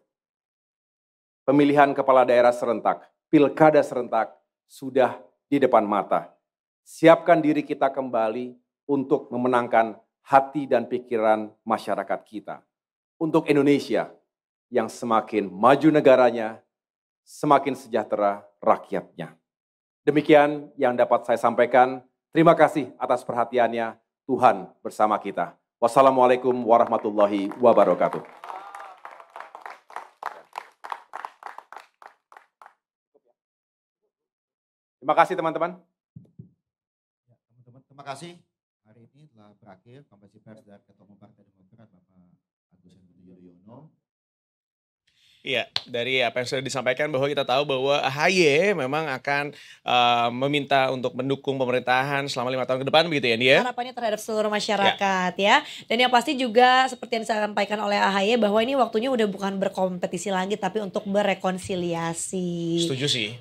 Pemilihan kepala daerah serentak, pilkada serentak sudah di depan mata. Siapkan diri kita kembali untuk memenangkan hati dan pikiran masyarakat kita. Untuk Indonesia yang semakin maju negaranya, semakin sejahtera rakyatnya. Demikian yang dapat saya sampaikan. Terima kasih atas perhatiannya. Tuhan bersama kita. Wassalamualaikum warahmatullahi wabarakatuh. Terima kasih teman-teman. Terima kasih. Hari ini telah berakhir konferensi pers dari Ketua Umum Partai Demokrat Bapak Agus Harimurti Yudhoyono. Iya, dari apa yang sudah disampaikan bahwa kita tahu bahwa AHY memang akan meminta untuk mendukung pemerintahan selama 5 tahun ke depan begitu ya, Dia? Harapannya terhadap seluruh masyarakat ya. Dan yang pasti juga seperti yang disampaikan oleh AHY bahwa ini waktunya udah bukan berkompetisi lagi tapi untuk berrekonsiliasi. Setuju sih.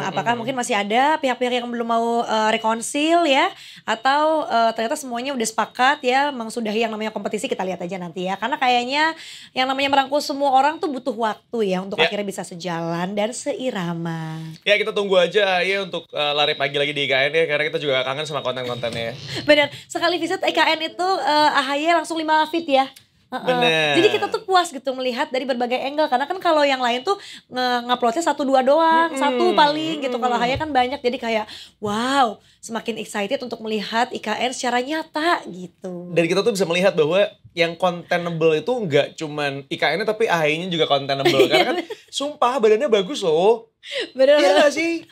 Apakah mungkin masih ada pihak-pihak yang belum mau rekonsil ya? Atau ternyata semuanya udah sepakat ya mengsudahi yang namanya kompetisi, kita lihat aja nanti ya. Karena kayaknya yang namanya merangkul semua orang tuh butuh waktu waktu ya untuk Ya. akhirnya bisa sejalan dan seirama. Ya kita tunggu aja ya untuk lari pagi lagi di IKN ya, karena kita juga kangen sama konten-kontennya. Benar, sekali visit IKN itu AHY langsung 5 feet ya. Bener. Jadi kita tuh puas gitu melihat dari berbagai angle, karena kan kalau yang lain tuh nguploadnya 1-2 doang, satu paling gitu. Kalau AHY kan banyak, jadi kayak wow, semakin excited untuk melihat IKN secara nyata gitu. Dan kita tuh bisa melihat bahwa yang containable itu nggak cuman IKN-nya tapi AHY-nya juga containable. Karena kan sumpah badannya bagus loh. Bener. Iya gak sih?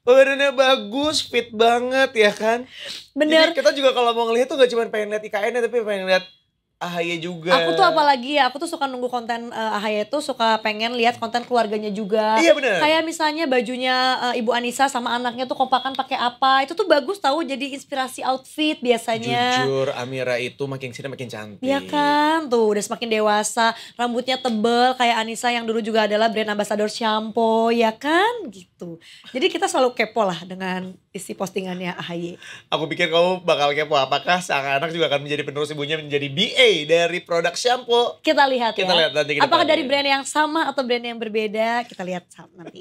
Badannya bagus, fit banget ya kan? Bener. Jadi kita juga kalau mau ngelihat tuh gak cuma pengen lihat IKN-nya tapi pengen lihat AHY juga. Aku tuh apalagi ya, aku tuh suka nunggu konten AHY tuh, suka pengen lihat konten keluarganya juga. Iya bener. Kayak misalnya bajunya Ibu Anissa sama anaknya tuh kompakan pakai apa. Itu tuh bagus tahu, jadi inspirasi outfit biasanya. Jujur Amira itu makin sini makin cantik. Iya kan, tuh udah semakin dewasa, rambutnya tebel kayak Anissa yang dulu juga adalah brand ambassador shampoo, ya kan gitu. Jadi kita selalu kepo lah dengan isi postingannya AHY. Aku pikir kamu bakal kepo apakah sang anak juga akan menjadi penerus ibunya menjadi BA dari produk shampoo. Kita lihat ya. Kita lihat nanti ke apakah depannya. dari brand yang sama atau brand yang berbeda, kita lihat nanti.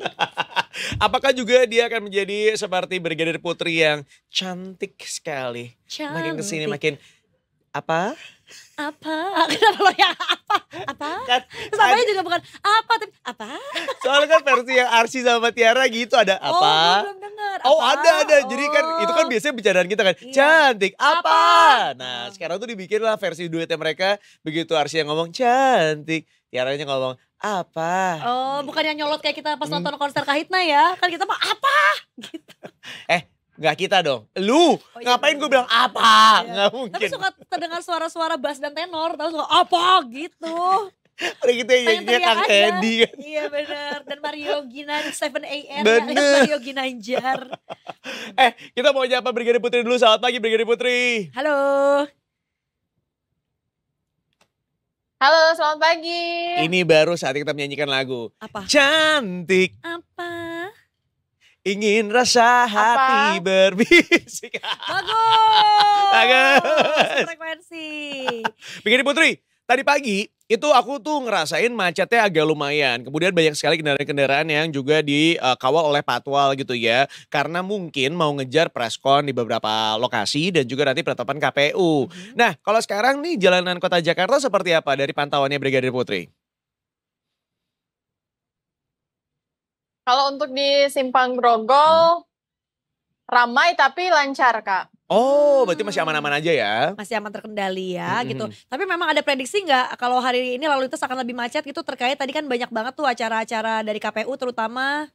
Apakah juga dia akan menjadi seperti Brigadir Putri yang cantik sekali. Makin kesini makin apa? Apa? Kenapa lo yang apa? Apa? Kan, Terus apanya juga bukan apa, tapi apa? soalnya kan versi yang Arsy sama Tiara gitu ada Oh, apa? gue belum dengar. Oh Apa? ada. Jadi kan itu kan biasanya bercandaan kita kan. Iya. Cantik apa? Apa? Nah sekarang tuh dibikin lah versi duetnya mereka. Begitu Arsy yang ngomong cantik, Tiaranya ngomong apa? Oh, bukan yang nyolot kayak kita pas nonton konser Kahitna ya. Kan kita mah apa? Gitu. Nggak kita dong. Lu iya, ngapain bener. gue bilang apa? Iya. Nggak mungkin. Tapi suka terdengar suara-suara bass dan tenor, tahu suka apa gitu. Udah gitu ya Pengen nyanyinya teriak Kang aja. Edi kan. Iya benar. Dan Mario Ginan 7 AM Bener. alias Mario Ginanjar. Kita mau nyapa Brigadir Putri dulu. Selamat pagi Brigadir Putri. Halo. Halo, selamat pagi. Ini baru saat kita menyanyikan lagu. Apa? Cantik, Apa? ingin rasa hati berbisik. Bagus. Bagus. Frekuensi. Brigadir Putri, tadi pagi itu aku tuh ngerasain macetnya agak lumayan. Kemudian banyak sekali kendaraan-kendaraan yang juga dikawal oleh patwal gitu ya. Karena mungkin mau ngejar preskon di beberapa lokasi dan juga nanti penetapan KPU. Nah kalau sekarang nih jalanan kota Jakarta seperti apa dari pantauannya Brigadir Putri? Kalau untuk di Simpang Grogol ramai tapi lancar, Kak. Oh berarti masih aman-aman aja ya? Masih aman terkendali ya gitu. Tapi memang ada prediksi nggak kalau hari ini lalu lintas akan lebih macet gitu, terkait tadi kan banyak banget tuh acara-acara dari KPU terutama.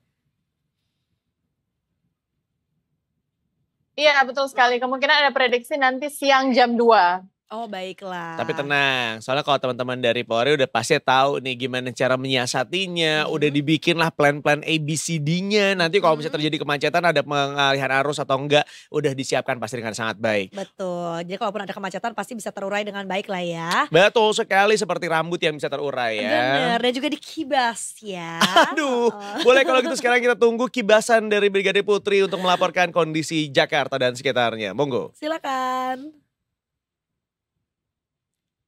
Iya, betul sekali. Kemungkinan ada prediksi nanti siang jam 2. Oh baiklah. Tapi tenang, soalnya kalau teman-teman dari Polri udah pasti tahu nih gimana cara menyiasatinya, udah dibikin lah plan-plan ABCD-nya. Nanti kalau misalnya terjadi kemacetan ada pengalihan arus atau enggak, udah disiapkan pasti dengan sangat baik. Betul. Jadi kalaupun ada kemacetan pasti bisa terurai dengan baik lah ya. Betul sekali seperti rambut yang bisa terurai ya. Bener, dan juga dikibas ya. Aduh, boleh kalau gitu sekarang kita tunggu kibasan dari Brigadir Putri untuk melaporkan kondisi Jakarta dan sekitarnya. Monggo. Silakan.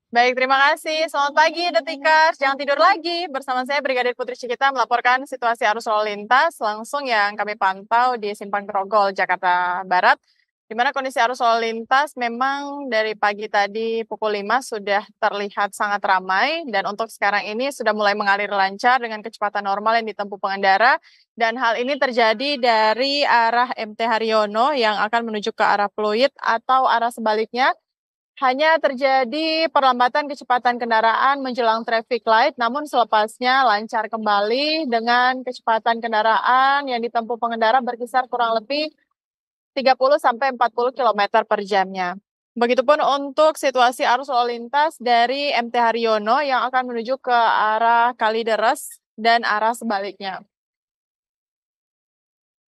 Baik, terima kasih. Selamat pagi, Detikers. Jangan tidur lagi. Bersama saya Brigadir Putri Cikita melaporkan situasi arus lalu lintas langsung yang kami pantau di Simpang Grogol, Jakarta Barat. Di mana kondisi arus lalu lintas memang dari pagi tadi pukul 5 sudah terlihat sangat ramai. Dan untuk sekarang ini sudah mulai mengalir lancar dengan kecepatan normal yang ditempuh pengendara. Dan hal ini terjadi dari arah MT Haryono yang akan menuju ke arah Pluit atau arah sebaliknya. Hanya terjadi perlambatan kecepatan kendaraan menjelang traffic light, namun selepasnya lancar kembali dengan kecepatan kendaraan yang ditempuh pengendara berkisar kurang lebih 30-40 km per jamnya. Begitupun untuk situasi arus lalu lintas dari MT Haryono yang akan menuju ke arah Kalideres dan arah sebaliknya.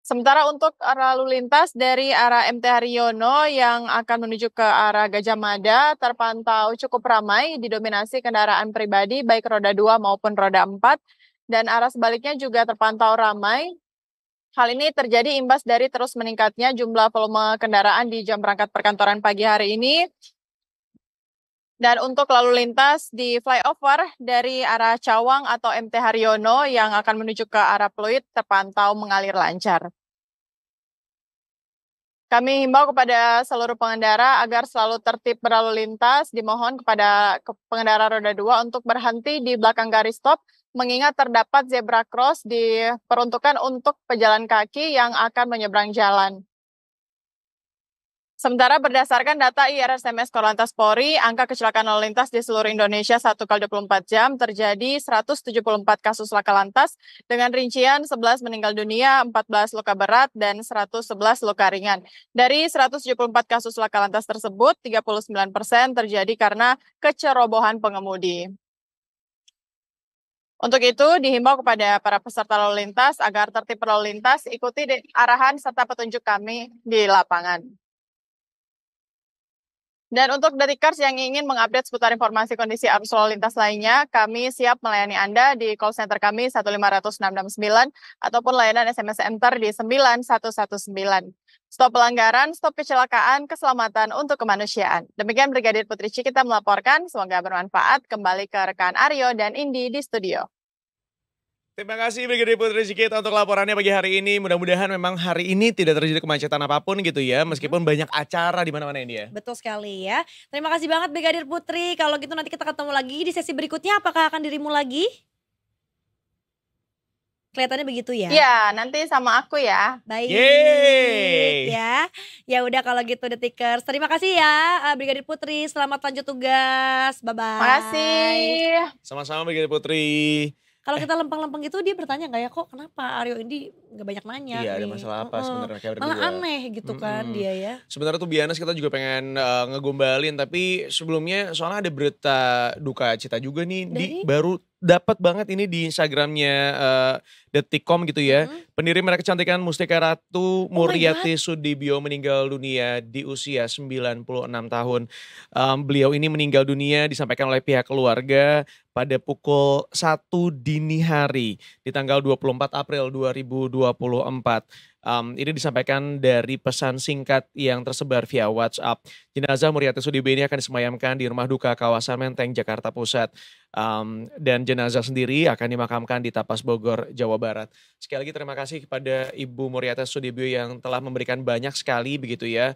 Sementara untuk lalu lintas dari arah MT Haryono yang akan menuju ke arah Gajah Mada terpantau cukup ramai, didominasi kendaraan pribadi baik roda 2 maupun roda 4, dan arah sebaliknya juga terpantau ramai. Hal ini terjadi imbas dari terus meningkatnya jumlah volume kendaraan di jam berangkat perkantoran pagi hari ini. Dan untuk lalu lintas di flyover dari arah Cawang atau MT Haryono yang akan menuju ke arah Pluit terpantau mengalir lancar. Kami himbau kepada seluruh pengendara agar selalu tertib berlalu lintas. Dimohon kepada pengendara roda 2 untuk berhenti di belakang garis stop, mengingat terdapat zebra cross diperuntukkan untuk pejalan kaki yang akan menyeberang jalan. Sementara berdasarkan data IRSMS Korlantas Polri, angka kecelakaan lalu lintas di seluruh Indonesia 1x24 jam terjadi 174 kasus laka lantas dengan rincian 11 meninggal dunia, 14 luka berat, dan 111 luka ringan. Dari 174 kasus laka lantas tersebut, 39% terjadi karena kecerobohan pengemudi. Untuk itu, dihimbau kepada para peserta lalu lintas agar tertib berlalu lintas, ikuti arahan serta petunjuk kami di lapangan. Dan untuk Detikers yang ingin mengupdate seputar informasi kondisi arus lalu lintas lainnya, kami siap melayani Anda di call center kami 1500669 ataupun layanan SMS Enter di 9119. Stop pelanggaran, stop kecelakaan, keselamatan untuk kemanusiaan. Demikian Brigadir Putri Cikita melaporkan, semoga bermanfaat. Kembali ke rekan Aryo dan Indi di studio. Terima kasih Brigadir Putri Cikita untuk laporannya pagi hari ini. Mudah-mudahan memang hari ini tidak terjadi kemacetan apapun gitu ya. Meskipun banyak acara di mana-mana ini ya. Betul sekali ya. Terima kasih banget Brigadir Putri. Kalau gitu nanti kita ketemu lagi di sesi berikutnya. Apakah akan dirimu lagi? Kelihatannya begitu ya? Iya, nanti sama aku ya. Baik. Yeay. Ya udah kalau gitu Detikers. Terima kasih ya Brigadir Putri. Selamat lanjut tugas. Bye-bye. Makasih. Sama-sama Brigadir Putri. Kalau kita lempeng-lempeng gitu dia bertanya nggak ya kok kenapa Aryo ini nggak banyak nanya Iya, nih. ada masalah apa sebenarnya kayak Malah berdua. aneh gitu kan dia ya. Sebenarnya tuh Bianas kita juga pengen ngegombalin, tapi sebelumnya soalnya ada berita duka cita juga nih. Baru dapat banget ini di Instagramnya Detikcom gitu ya. Pendiri merek kecantikan Mustika Ratu Muriati Sudibyo meninggal dunia di usia 96 tahun. Beliau ini meninggal dunia disampaikan oleh pihak keluarga pada pukul 1 dini hari di tanggal 24 April 2024. Ini disampaikan dari pesan singkat yang tersebar via WhatsApp. Jenazah Muriati Sudibyo ini akan disemayamkan di rumah duka kawasan Menteng, Jakarta Pusat. Dan jenazah sendiri akan dimakamkan di Tapas Bogor, Jawa Barat. Sekali lagi terima kasih kepada Ibu Muriati Sudibyo yang telah memberikan banyak sekali begitu ya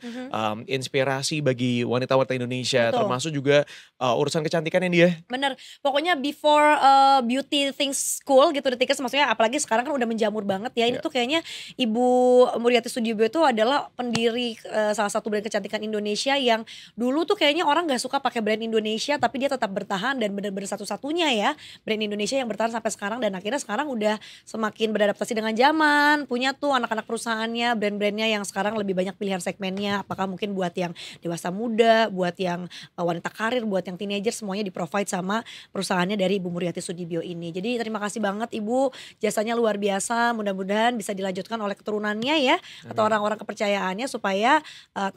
inspirasi bagi wanita-wanita Indonesia. Betul. Termasuk juga urusan kecantikan ini ya. Bener, pokoknya before beauty things cool gitu Detikers, maksudnya apalagi sekarang kan udah menjamur banget ya. Ini tuh kayaknya Ibu Muriati Sudibyo itu adalah pendiri salah satu brand kecantikan Indonesia yang dulu tuh kayaknya orang gak suka pakai brand Indonesia, tapi dia tetap bertahan dan benar-benar satu-satunya ya brand Indonesia yang bertahan sampai sekarang. Dan akhirnya sekarang udah semakin beradaptasi dengan zaman, punya tuh anak-anak perusahaannya, brand-brandnya yang sekarang lebih banyak pilihan segmennya. Apakah mungkin buat yang dewasa muda, buat yang wanita karir, buat yang teenager, semuanya di provide sama perusahaannya dari Ibu Muriati Sudibyo ini. Jadi terima kasih banget Ibu, jasanya luar biasa. Mudah-mudahan bisa dilanjutkan oleh keturunannya ya, atau orang-orang kepercayaannya, supaya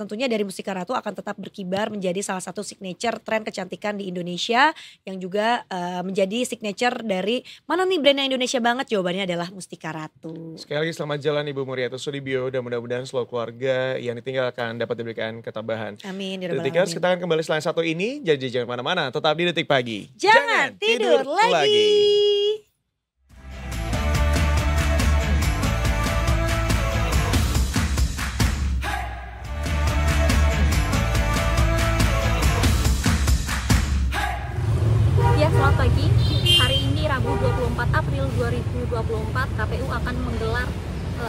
tentunya dari Mustika Ratu akan tetap berkibar menjadi salah satu signature tren kecantikan di Indonesia, yang juga menjadi signature dari mana nih brandnya Indonesia banget. Jawabannya adalah Mustika Ratu. Sekali lagi selamat jalan Ibu Muriati Sudibyo, dan mudah-mudahan seluruh keluarga yang ditinggalkan dapat diberikan ketabahan. Amin. Detikers, kita akan kembali selain satu ini. Jadi jangan kemana-mana, tetap di Detik Pagi. Jangan tidur lagi. Ya, selamat pagi. Hari ini Rabu 24 April 2024 KPU akan menggelar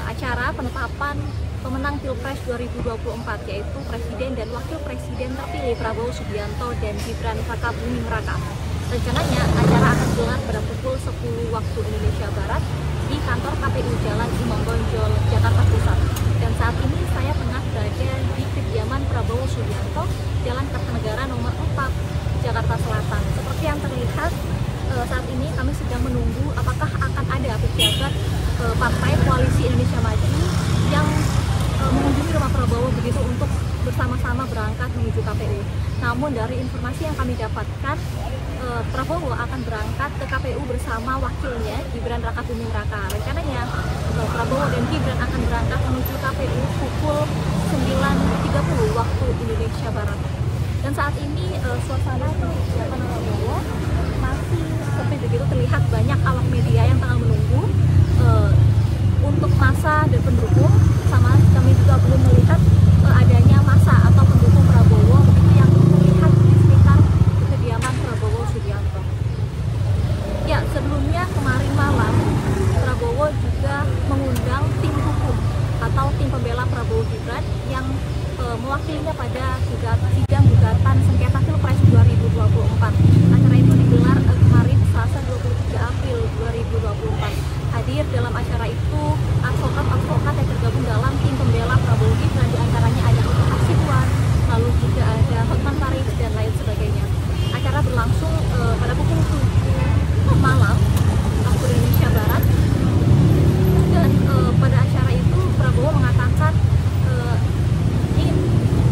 acara penetapan pemenang Pilpres 2024, yaitu Presiden dan Wakil Presiden terpilih Prabowo Subianto dan Gibran Rakabuming Raka. Rencananya acara akan digelar pada pukul 10 waktu Indonesia Barat di kantor KPU Jalan Imam Bonjol, Jakarta Pusat. Dan saat ini saya tengah berada di kediaman Prabowo Subianto, Jalan Kertanegara nomor 4, Jakarta Selatan. Seperti yang terlihat saat ini kami sedang menunggu apakah akan ada pejabat Partai Koalisi Indonesia Maju yang mengunjungi rumah Prabowo begitu untuk bersama-sama berangkat menuju KPU. Namun dari informasi yang kami dapatkan, Prabowo akan berangkat ke KPU bersama wakilnya Gibran Rakabuming Raka. Rencananya Prabowo dan Gibran akan berangkat menuju KPU pukul 9.30 waktu Indonesia Barat. Dan saat ini suasana persiapan Prabowo masih seperti begitu, terlihat banyak awak media yang tengah menunggu untuk massa dan pendukung. Sama kami juga belum melihat adanya massa atau pendukung Prabowo begitu yang terlihat di sekitar kediaman Prabowo Subianto. Ya, sebelumnya kemarin malam Prabowo juga mengundang tim hukum atau tim pembela Prabowo Gibran yang mewakilinya pada sidang gugatan sengketa Pilpres 2024. Acara itu digelar kemarin Selasa 23 April 2024. Hadir dalam acara itu advokat-advokat yang tergabung dalam tim pembela Prabowo Gibran, diantaranya ada Oto Hasibuan, lalu juga ada Hotman Paris dan lain sebagainya. Acara berlangsung pada pukul 7 malam waktu Indonesia Barat, dan pada acara itu Prabowo mengatakan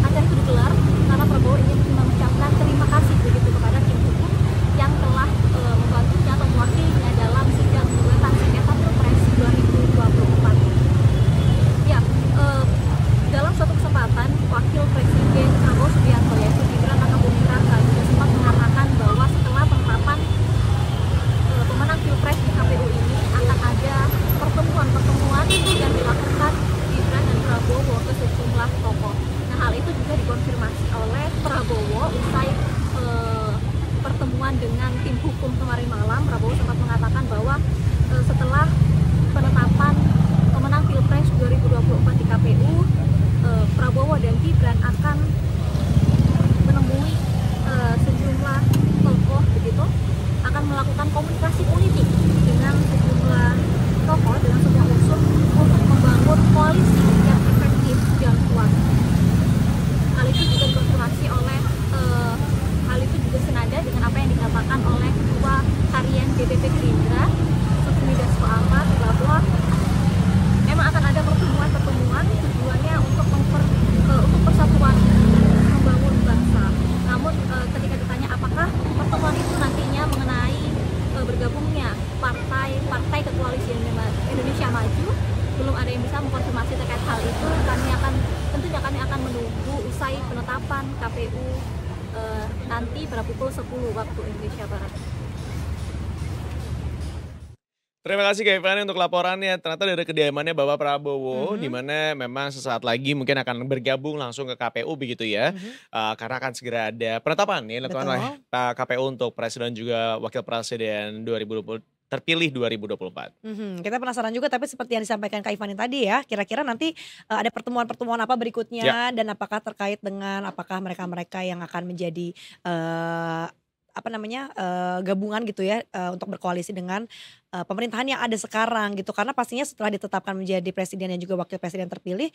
acara itu digelar karena Prabowo ingin mengucapkan terima kasih begitu kepada tim hukum yang telah membantunya atau mewakilinya dalam sidang gugatan sengketa Pilpres 2024. Ya, dalam suatu kesempatan Wakil Presiden Prabowo Subianto yaitu Gibran Rakabuming Raka juga sempat mengatakan bahwa setelah penetapan pemenang Pilpres di KPU ini akan ada pertemuan yang dilakukan Gibran dan Prabowo ke sejumlah tokoh. Nah, hal itu juga dikonfirmasi oleh Prabowo usai pertemuan dengan tim hukum kemarin malam. Prabowo sempat mengatakan bahwa setelah penetapan pemenang Pilpres 2024 di KPU, Prabowo dan Gibran akan menemui sejumlah tokoh begitu, akan melakukan komunikasi politik dengan sejumlah tokoh, dengan semua unsur untuk membangun koalisi yang efektif dan kuat. Hal itu juga dikonfirmasi oleh hal itu juga senada dengan apa yang dikatakan oleh Ketua Harian DPP Gerindra Sufmi Dasko Ahmad, bahwa memang akan ada pertemuan tujuannya untuk persatuan, membangun bangsa. Namun ketika ditanya apakah pertemuan itu nantinya mengenai bergabungnya partai ke koalisi Indonesia Maju, belum ada yang bisa mengkonfirmasi terkait hal itu. Tentunya kami akan menunggu usai penetapan KPU nanti pada pukul 10 waktu Indonesia Barat. Terima kasih Kak Ivani untuk laporannya. Ternyata dari kediamannya Bapak Prabowo, di mana memang sesaat lagi mungkin akan bergabung langsung ke KPU begitu ya. Karena akan segera ada penetapan nih dilakukan oleh KPU untuk Presiden juga Wakil Presiden 2020 terpilih 2024. Kita penasaran juga, tapi seperti yang disampaikan Kak Ivani tadi ya, kira-kira nanti ada pertemuan-pertemuan apa berikutnya dan apakah terkait dengan apakah mereka-mereka yang akan menjadi gabungan gitu ya untuk berkoalisi dengan pemerintahan yang ada sekarang gitu, karena pastinya setelah ditetapkan menjadi presiden dan juga wakil presiden terpilih,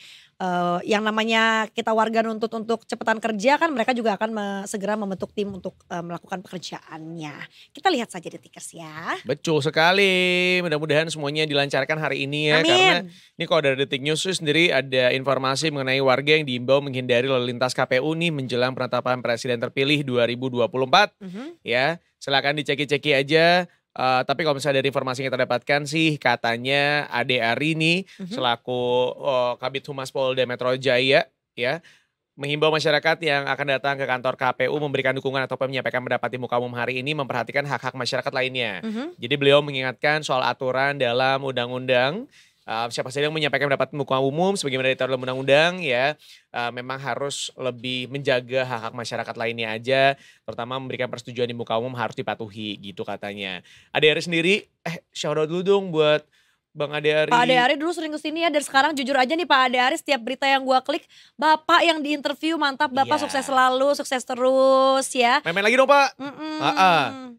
yang namanya kita warga nuntut untuk cepetan kerja kan, mereka juga akan segera membentuk tim untuk melakukan pekerjaannya. Kita lihat saja Detikers ya. Betul sekali, mudah-mudahan semuanya dilancarkan hari ini ya. Amin. Karena ini kalau dari Detik News sendiri ada informasi mengenai warga yang diimbau menghindari lalu lintas KPU nih menjelang penetapan presiden terpilih 2024. Ya, silakan diceki-ceki aja. Tapi kalau misalnya dari informasi yang kita dapatkan sih, katanya Ade Arini selaku Kabid Humas Polda Metro Jaya ya, menghimbau masyarakat yang akan datang ke kantor KPU memberikan dukungan ataupun menyampaikan pendapat di muka umum hari ini memperhatikan hak-hak masyarakat lainnya. Jadi beliau mengingatkan soal aturan dalam undang-undang. Siapa saja yang menyampaikan pendapat muka umum sebagaimana diatur dalam undang-undang ya, memang harus lebih menjaga hak-hak masyarakat lainnya aja, terutama memberikan persetujuan di muka umum harus dipatuhi gitu katanya. Ade Ari sendiri, shout out dulu dong buat Bang Ade Ari. Pak Ade Ari dulu sering kesini ya, dan sekarang jujur aja nih Pak Ade Ari, setiap berita yang gua klik, Bapak yang diinterview mantap, Bapak sukses selalu, sukses terus ya. Main-main lagi dong Pak.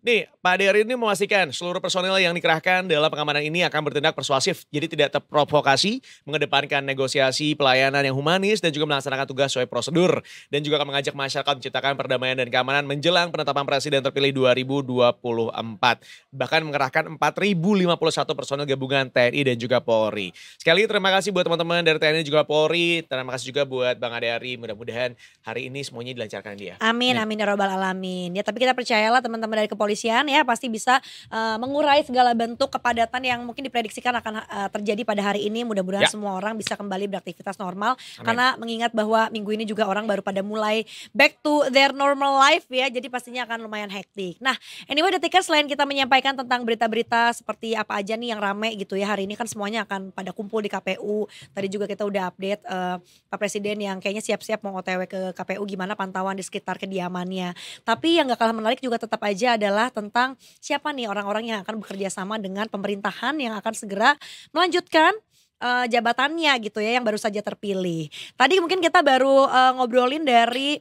Nih Pak Ade Ari ini memastikan seluruh personel yang dikerahkan dalam pengamanan ini akan bertindak persuasif, jadi tidak terprovokasi, mengedepankan negosiasi, pelayanan yang humanis, dan juga melaksanakan tugas sesuai prosedur. Dan juga akan mengajak masyarakat menciptakan perdamaian dan keamanan menjelang penetapan presiden terpilih 2024. Bahkan mengerahkan 4.051 personel gabungan TNI dan juga Polri. Sekali lagi terima kasih buat teman-teman dari TNI dan juga Polri. Terima kasih juga buat Bang Ade Ari. Mudah-mudahan hari ini semuanya dilancarkan dia. Amin, amin ya robbal alamin. Ya tapi kita percayalah teman-teman dari kepolisian kepolisian ya pasti bisa mengurai segala bentuk kepadatan yang mungkin diprediksikan akan terjadi pada hari ini. Mudah-mudahan semua orang bisa kembali beraktivitas normal. Amin. Karena mengingat bahwa minggu ini juga orang baru pada mulai back to their normal life ya. Jadi pastinya akan lumayan hektik. Nah anyway Detikers, selain kita menyampaikan tentang berita-berita seperti apa aja nih yang rame gitu ya. Hari ini kan semuanya akan pada kumpul di KPU. Tadi juga kita udah update Pak Presiden yang kayaknya siap-siap mau OTW ke KPU, gimana pantauan di sekitar kediamannya. Tapi yang gak kalah menarik juga tetap aja adalah tentang siapa nih orang-orang yang akan bekerja sama dengan pemerintahan yang akan segera melanjutkan jabatannya gitu ya yang baru saja terpilih. Tadi mungkin kita baru ngobrolin dari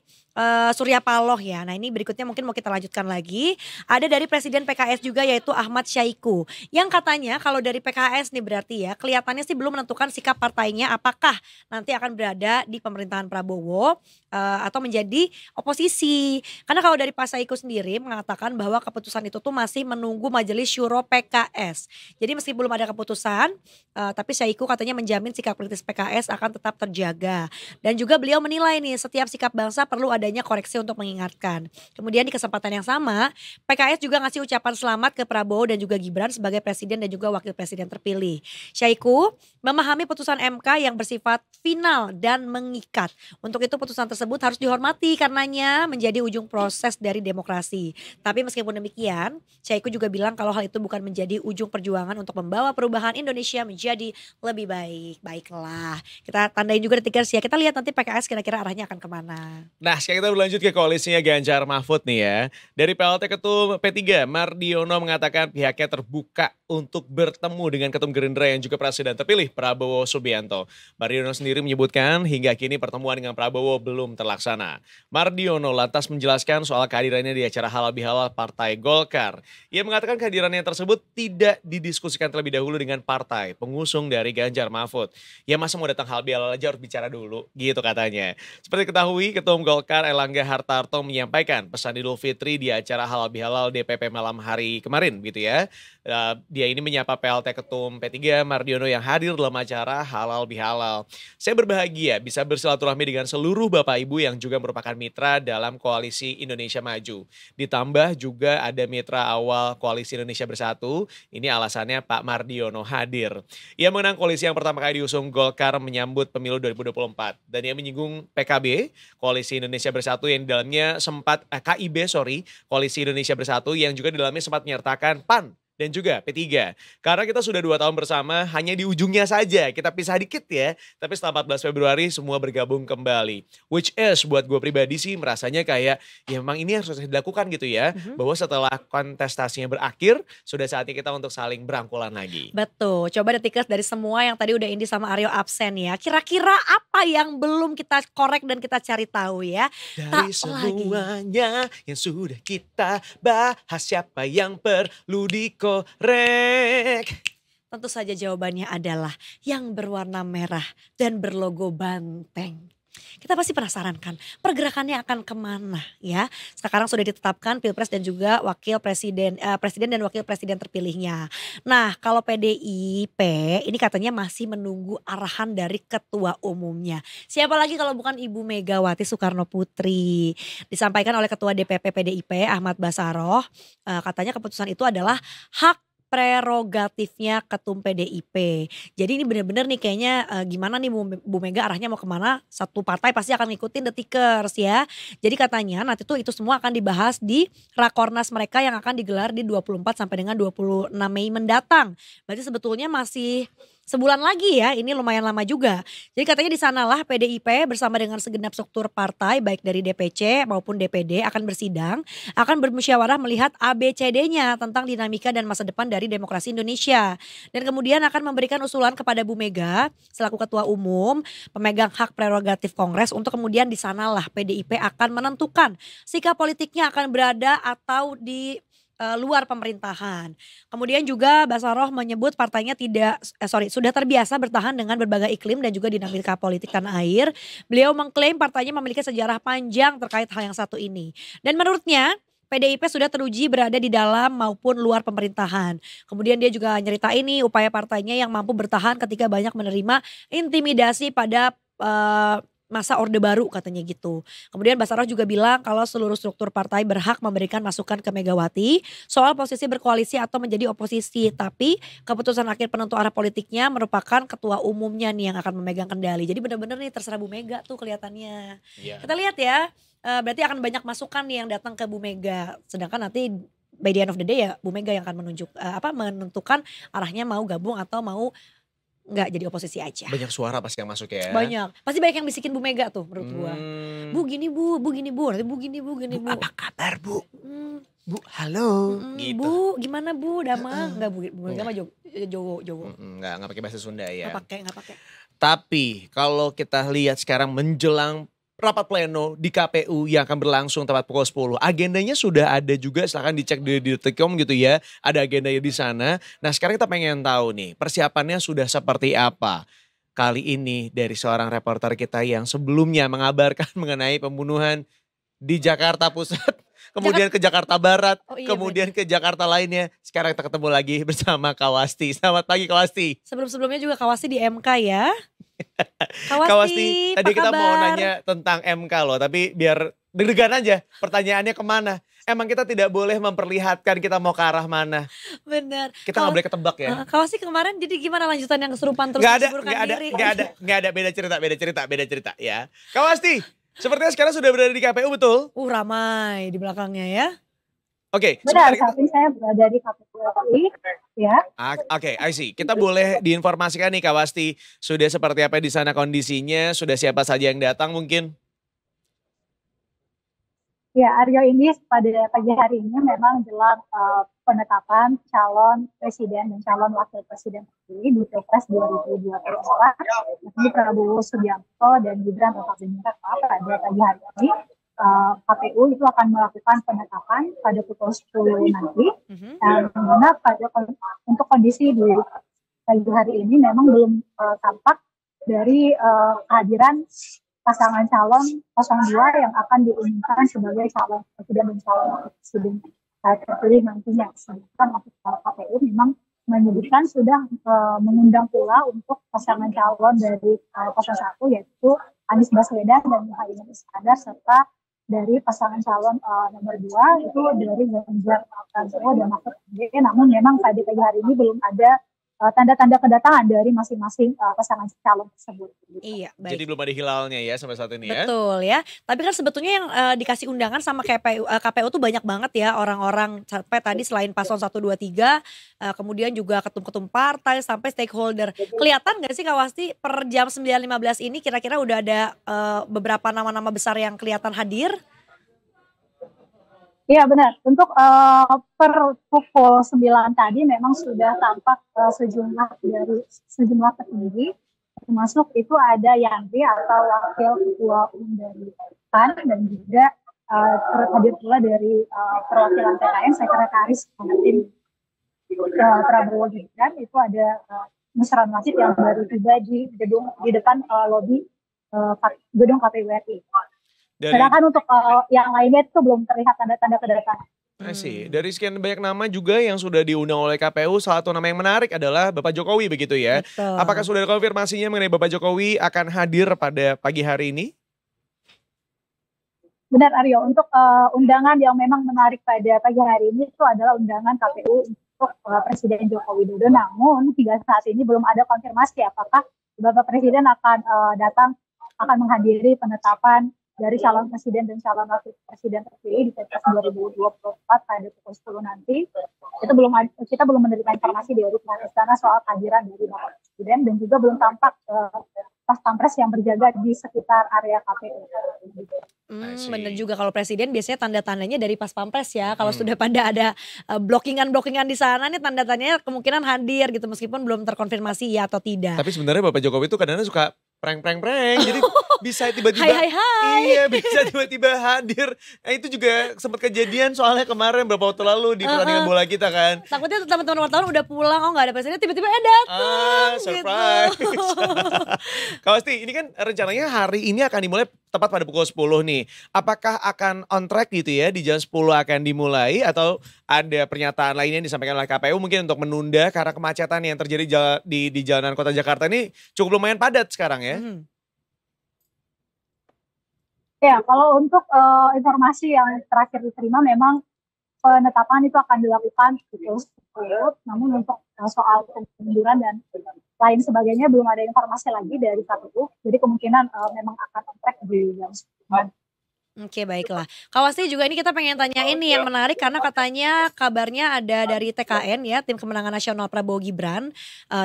Surya Paloh ya. Nah ini berikutnya mungkin mau kita lanjutkan lagi. Ada dari Presiden PKS juga yaitu Ahmad Syaiqo. Yang katanya kalau dari PKS nih berarti ya kelihatannya sih belum menentukan sikap partainya apakah nanti akan berada di pemerintahan Prabowo atau menjadi oposisi. Karena kalau dari Pak Syaiqo sendiri mengatakan bahwa keputusan itu tuh masih menunggu Majelis Syuro PKS. Jadi meski belum ada keputusan tapi Syaiqo katanya menjamin sikap kritis PKS akan tetap terjaga. Dan juga beliau menilai nih setiap sikap bangsa perlu adanya koreksi untuk mengingatkan. Kemudian di kesempatan yang sama, PKS juga ngasih ucapan selamat ke Prabowo dan juga Gibran sebagai presiden dan juga wakil presiden terpilih. Syaiqo memahami putusan MK yang bersifat final dan mengikat. Untuk itu putusan tersebut harus dihormati karenanya menjadi ujung proses dari demokrasi. Tapi meskipun demikian, Syaiqo juga bilang kalau hal itu bukan menjadi ujung perjuangan untuk membawa perubahan Indonesia menjadi lebih baik. Baiklah, kita tandain juga Detikers ya. Kita lihat nanti PKS kira-kira arahnya akan kemana. Nah sekarang kita berlanjut ke koalisinya Ganjar Mahfud nih ya. Dari PLT Ketum P3 Mardiono mengatakan pihaknya terbuka untuk bertemu dengan Ketum Gerindra yang juga presiden terpilih Prabowo Subianto. Mardiono sendiri menyebutkan hingga kini pertemuan dengan Prabowo belum terlaksana. Mardiono lantas menjelaskan soal kehadirannya di acara halal bihalal Partai Golkar. Ia mengatakan kehadirannya tersebut tidak didiskusikan terlebih dahulu dengan partai pengusung dari Ganjar Mahfud. Ya masa mau datang halal bihalal aja harus bicara dulu gitu katanya. Seperti ketahui Ketum Golkar Erlangga Hartarto menyampaikan pesan Idul Fitri di acara halal bihalal DPP malam hari kemarin gitu ya. Dia ini menyapa PLT Ketum P3 Mardiono yang hadir dalam acara halal bihalal. Saya berbahagia bisa bersilaturahmi dengan seluruh Bapak Ibu yang juga merupakan mitra dalam Koalisi Indonesia Maju. Ditambah juga ada mitra awal Koalisi Indonesia Bersatu. Ini alasannya Pak Mardiono hadir. Ia menang koalisi yang pertama kali diusung Golkar menyambut pemilu 2024. Dan ia menyinggung PKB, Koalisi Indonesia Bersatu yang di dalamnya sempat Koalisi Indonesia Bersatu yang juga di dalamnya sempat menyertakan PAN dan juga P3. Karena kita sudah 2 tahun bersama, hanya di ujungnya saja kita pisah dikit ya. Tapi setelah 14 Februari semua bergabung kembali. Which is buat gue pribadi sih merasanya kayak ya memang ini harus dilakukan gitu ya. Bahwa setelah kontestasinya berakhir, sudah saatnya kita untuk saling berangkulan lagi. Betul, coba Detikers dari semua yang tadi udah Indi sama Aryo absen ya. Kira-kira apa yang belum kita korek dan kita cari tahu ya. Dari semuanya yang sudah kita bahas, siapa yang perlu dikorek? Tentu saja jawabannya adalah yang berwarna merah dan berlogo banteng. Kita pasti penasaran kan pergerakannya akan kemana ya. Sekarang sudah ditetapkan Pilpres dan juga presiden dan wakil presiden terpilihnya. Nah kalau PDIP ini katanya masih menunggu arahan dari ketua umumnya. Siapa lagi kalau bukan Ibu Megawati Soekarno Putri. Disampaikan oleh ketua DPP PDIP Ahmad Basarah, katanya keputusan itu adalah hak prerogatifnya Ketum PDIP. Jadi ini benar-benar nih kayaknya gimana nih Bu Mega arahnya mau kemana, satu partai pasti akan ngikutin Detikers ya. Jadi katanya nanti tuh itu semua akan dibahas di Rakornas mereka yang akan digelar di 24 sampai dengan 26 Mei mendatang. Berarti sebetulnya masih sebulan lagi ya, ini lumayan lama juga. Jadi katanya di sanalah PDIP bersama dengan segenap struktur partai baik dari DPC maupun DPD akan bersidang, akan bermusyawarah melihat ABCD-nya tentang dinamika dan masa depan dari demokrasi Indonesia. Dan kemudian akan memberikan usulan kepada Bu Mega selaku ketua umum, pemegang hak prerogatif Kongres untuk kemudian di sanalah PDIP akan menentukan sikap politiknya akan berada atau di luar pemerintahan. Kemudian juga Basarah menyebut partainya sudah terbiasa bertahan dengan berbagai iklim dan juga dinamika politik tanah air. Beliau mengklaim partainya memiliki sejarah panjang terkait hal yang satu ini. Dan menurutnya PDIP sudah teruji berada di dalam maupun luar pemerintahan. Kemudian dia juga nyerita ini upaya partainya yang mampu bertahan ketika banyak menerima intimidasi pada masa Orde Baru katanya gitu. Kemudian Basarnas juga bilang kalau seluruh struktur partai berhak memberikan masukan ke Megawati soal posisi berkoalisi atau menjadi oposisi. Tapi keputusan akhir penentu arah politiknya merupakan ketua umumnya nih yang akan memegang kendali. Jadi benar-benar nih terserah Bu Mega tuh kelihatannya. Iya. Kita lihat ya, berarti akan banyak masukan nih yang datang ke Bu Mega. Sedangkan nanti by the end of the day ya Bu Mega yang akan menentukan arahnya mau gabung atau mau nggak jadi oposisi aja. Banyak suara pasti yang masuk ya. Banyak. Pasti banyak yang bisikin Bu Mega tuh menurut gua. Bu gini bu gini bu, nanti bu gini bu gini bu. Apa kabar Bu? Bu halo. Gitu. Bu gimana bu, damang? Enggak Bu Mega mah Jowo. Enggak pakai bahasa Sunda ya. Enggak pakai. Tapi kalau kita lihat sekarang menjelang rapat pleno di KPU yang akan berlangsung tepat pukul 10. Agendanya sudah ada juga, silahkan dicek di Detik.com gitu ya. Ada agendanya di sana. Nah sekarang kita pengen tahu nih persiapannya sudah seperti apa. Kali ini dari seorang reporter kita yang sebelumnya mengabarkan mengenai pembunuhan di Jakarta Pusat. Kemudian ke Jakarta Barat, kemudian ke Jakarta lainnya. Sekarang kita ketemu lagi bersama Kawasti. Selamat pagi Kawasti. Sebelum-sebelumnya juga Kawasti di MK ya. Kawasti, tadi kita mau nanya tentang MK loh, tapi biar deg-degan aja pertanyaannya kemana. Emang kita tidak boleh memperlihatkan kita mau ke arah mana. Benar. Kita gak boleh ketebak ya. Kawasti kemarin jadi gimana lanjutan yang kesurupan terus Gak ada, beda cerita ya. Kawasti, sepertinya sekarang sudah berada di KPU betul? Ramai di belakangnya ya. Oke, benar, saat ini saya berada di KPU RI, ya. Oke, I see. Kita boleh diinformasikan nih Kawasti, sudah seperti apa di sana kondisinya, sudah siapa saja yang datang mungkin? Ya, Aryo, ini pada pagi hari ini memang jelang penetapan calon presiden dan calon wakil presiden terpilih di Pilpres 2024. Ini Prabowo Subianto dan Gibran Rakabuming Raka pada pagi hari ini. KPU itu akan melakukan penetapan pada pukul 10 nanti. Dan dimana untuk kondisi di pagi hari ini memang belum tampak dari kehadiran pasangan calon 02 yang akan diumumkan sebagai calon presiden dan calon presiden terpilih nantinya. Sedangkan KPU memang menyebutkan sudah mengundang pula untuk pasangan calon dari 01 yaitu Anies Baswedan dan Muhaymin Iskandar serta dari pasangan calon nomor 2 itu dari Ganjar Pranowo dan Mahfud MD. Namun memang pada pagi hari ini belum ada tanda-tanda kedatangan dari masing-masing pasangan calon tersebut. Iya, baik. Jadi belum ada hilalnya ya sampai saat ini ya. Betul ya. Tapi kan sebetulnya yang dikasih undangan sama KPU tuh banyak banget ya orang-orang sampai tadi selain paslon 1, 2, 3 kemudian juga ketum-ketum partai sampai stakeholder. Kelihatan gak sih Kawasti per jam 9.15 ini kira-kira udah ada beberapa nama-nama besar yang kelihatan hadir? Iya benar, untuk per pukul 9 tadi memang sudah tampak sejumlah petinggi, termasuk itu ada Yandri atau wakil ketua umum dari PAN dan juga hadir pula dari perwakilan PKN, sekretaris tim Prabowo Gibran itu ada Nusron Wasid yang baru tiba di depan lobi gedung KPU RI. Sedangkan untuk yang lainnya itu belum terlihat tanda-tanda kedatangan. Sih, dari sekian banyak nama juga yang sudah diundang oleh KPU, salah satu nama yang menarik adalah Bapak Jokowi begitu ya. Betul. Apakah sudah ada konfirmasinya mengenai Bapak Jokowi akan hadir pada pagi hari ini? Benar Aryo, untuk undangan yang memang menarik pada pagi hari ini itu adalah undangan KPU untuk Presiden Joko Widodo. Namun hingga saat ini belum ada konfirmasi apakah Bapak Presiden akan datang, akan menghadiri penetapan dari calon presiden dan calon wakil presiden terpilih di Pilpres 2024 pada pukul 10 nanti. Kita belum menerima informasi dari pihak istana soal kehadiran dari Bapak Presiden dan juga belum tampak pas-pampres yang berjaga di sekitar area KPU. Bener juga kalau presiden biasanya tanda-tandanya dari pas pampres ya. Kalau sudah pada ada blockingan di sana nih tanda-tandanya kemungkinan hadir gitu meskipun belum terkonfirmasi ya atau tidak. Tapi sebenarnya Bapak Jokowi itu kadang-kadang suka prank. Jadi bisa tiba-tiba Hai. Iya, bisa tiba-tiba hadir. Nah, itu juga sempat kejadian soalnya kemarin beberapa waktu lalu di pertandingan bola kita kan. Takutnya teman-teman wartawan udah pulang, gak ada presiden, tiba-tiba datang surprise. Gitu. Kawasti, ini kan rencananya hari ini akan dimulai tepat pada pukul 10 nih. Apakah akan on track gitu ya, di jam 10 akan dimulai atau ada pernyataan lainnya yang disampaikan oleh KPU mungkin untuk menunda karena kemacetan yang terjadi di jalanan kota Jakarta ini cukup lumayan padat sekarang ya? Ya, kalau untuk informasi yang terakhir diterima memang penetapan itu akan dilakukan pukul 10, namun untuk soal pengunduran dan lain sebagainya belum ada informasi lagi dari KPU, jadi kemungkinan memang akan on track di jam 10. Oke, baiklah. Kak Wasti juga ini kita pengen tanya ini yang menarik karena katanya kabarnya ada dari TKN ya, Tim Kemenangan Nasional Prabowo Gibran,